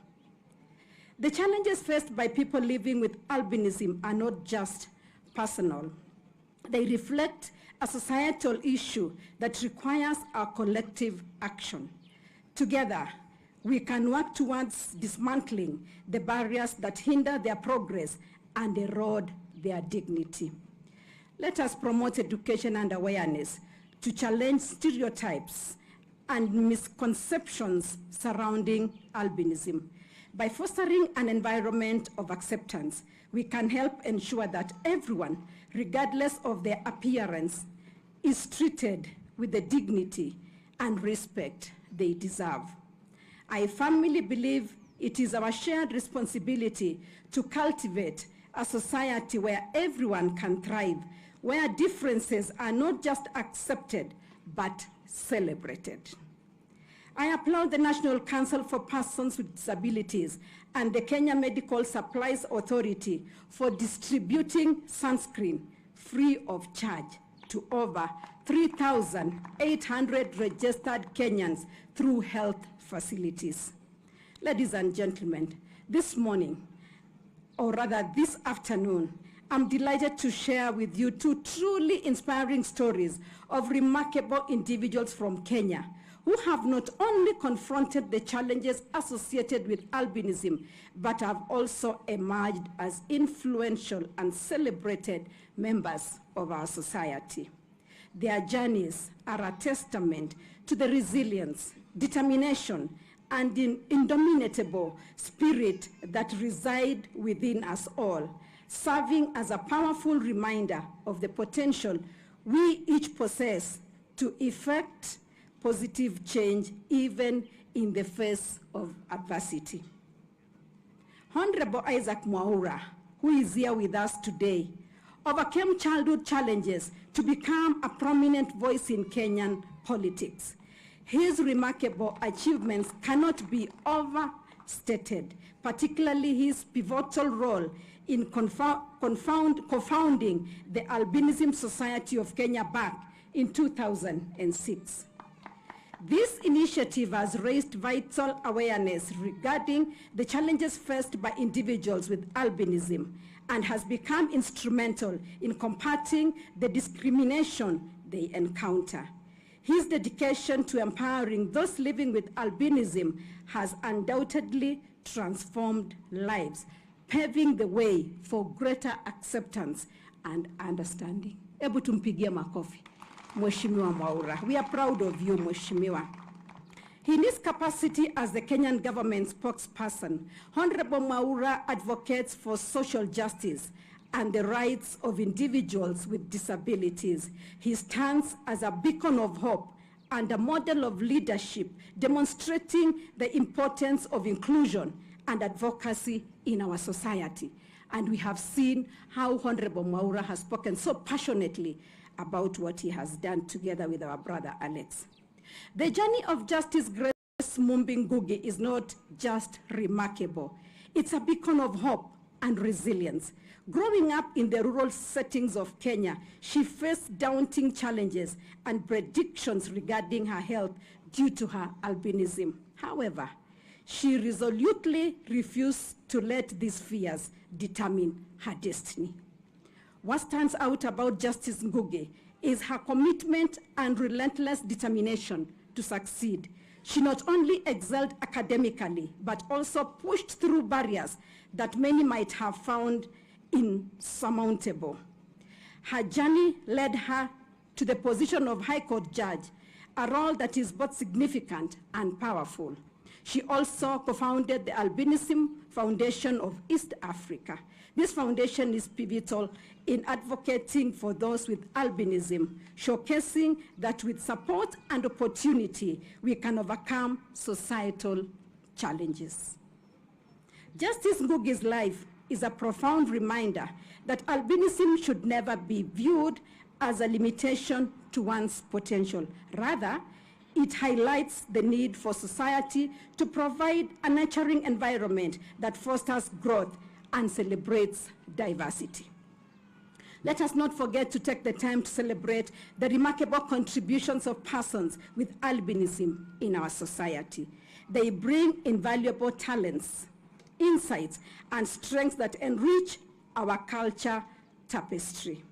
The challenges faced by people living with albinism are not just personal. They reflect a societal issue that requires our collective action. Together, we can work towards dismantling the barriers that hinder their progress and erode their dignity. Let us promote education and awareness to challenge stereotypes and misconceptions surrounding albinism. By fostering an environment of acceptance, we can help ensure that everyone, regardless of their appearance, is treated with the dignity and respect they deserve. I firmly believe it is our shared responsibility to cultivate a society where everyone can thrive, where differences are not just accepted, but celebrated. I applaud the National Council for Persons with Disabilities and the Kenya Medical Supplies Authority for distributing sunscreen free of charge to over 3,800 registered Kenyans through health facilities. Ladies and gentlemen, this morning, or rather this afternoon, I'm delighted to share with you two truly inspiring stories of remarkable individuals from Kenya who have not only confronted the challenges associated with albinism, but have also emerged as influential and celebrated members of our society. Their journeys are a testament to the resilience, determination, and indomitable spirit that reside within us all, serving as a powerful reminder of the potential we each possess to effect positive change even in the face of adversity. Honorable Isaac Mwaura, who is here with us today, overcame childhood challenges to become a prominent voice in Kenyan politics. His remarkable achievements cannot be overstated, particularly his pivotal role in co-founding the Albinism Society of Kenya back in 2006. This initiative has raised vital awareness regarding the challenges faced by individuals with albinism and has become instrumental in combating the discrimination they encounter. His dedication to empowering those living with albinism has undoubtedly transformed lives, paving the way for greater acceptance and understanding. Ebu tumpigie makofi. Mheshimiwa Mwaura. We are proud of you, Mheshimiwa. In his capacity as the Kenyan government spokesperson, Honorable Mwaura advocates for social justice and the rights of individuals with disabilities. He stands as a beacon of hope and a model of leadership, demonstrating the importance of inclusion and advocacy in our society. And we have seen how Honorable Mwaura has spoken so passionately about what he has done together with our brother Alex. The journey of Justice Grace Mumbi Ngugi is not just remarkable. It's a beacon of hope and resilience. Growing up in the rural settings of Kenya, she faced daunting challenges and predictions regarding her health due to her albinism. However, she resolutely refused to let these fears determine her destiny. What stands out about Justice Ngugi is her commitment and relentless determination to succeed. She not only excelled academically, but also pushed through barriers that many might have found insurmountable. Her journey led her to the position of High Court judge, a role that is both significant and powerful. She also co-founded the Albinism Foundation of East Africa. This foundation is pivotal in advocating for those with albinism, showcasing that with support and opportunity, we can overcome societal challenges. Justice Ngugi's life is a profound reminder that albinism should never be viewed as a limitation to one's potential. Rather, it highlights the need for society to provide a nurturing environment that fosters growth and celebrates diversity. Let us not forget to take the time to celebrate the remarkable contributions of persons with albinism in our society. They bring invaluable talents, insights, and strengths that enrich our culture tapestry.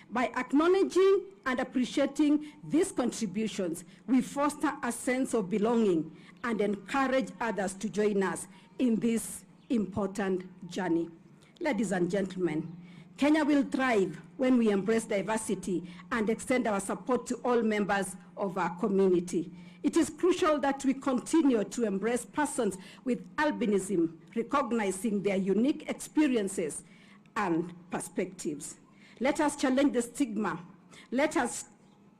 By acknowledging and appreciating these contributions, we foster a sense of belonging and encourage others to join us in this important journey. Ladies and gentlemen, Kenya will thrive when we embrace diversity and extend our support to all members of our community. It is crucial that we continue to embrace persons with albinism, recognizing their unique experiences and perspectives. Let us challenge the stigma. Let us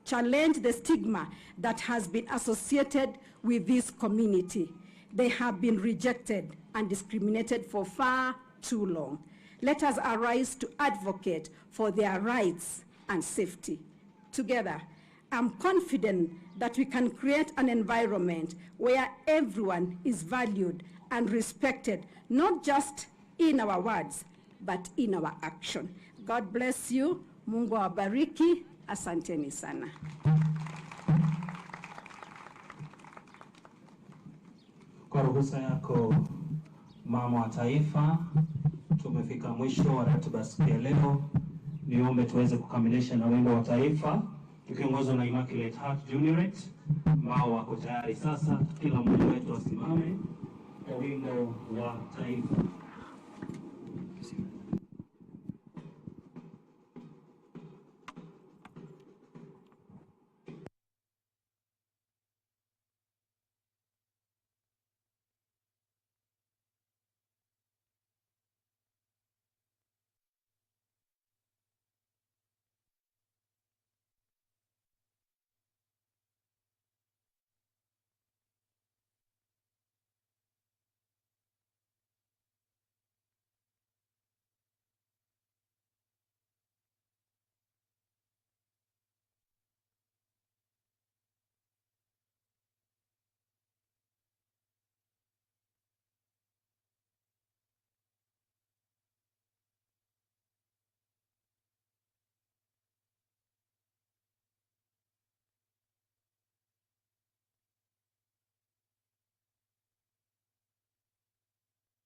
challenge the stigma that has been associated with this community. They have been rejected and discriminated for far too long. Let us arise to advocate for their rights and safety. Together, I'm confident that we can create an environment where everyone is valued and respected, not just in our words, but in our action. God bless you. Mungu awabariki. Asanteni sana. Kwa ruhusa yako mama wa taifa, tumefika mwisho wa ratiba siku ya leo. Niombe tuweze kukamilisha na wimbo wa taifa tukiongozwa na Immaculate Heart Juniorate ambao wako tayari sasa. Kila mmoja wetu asimame kwa wimbo wa taifa.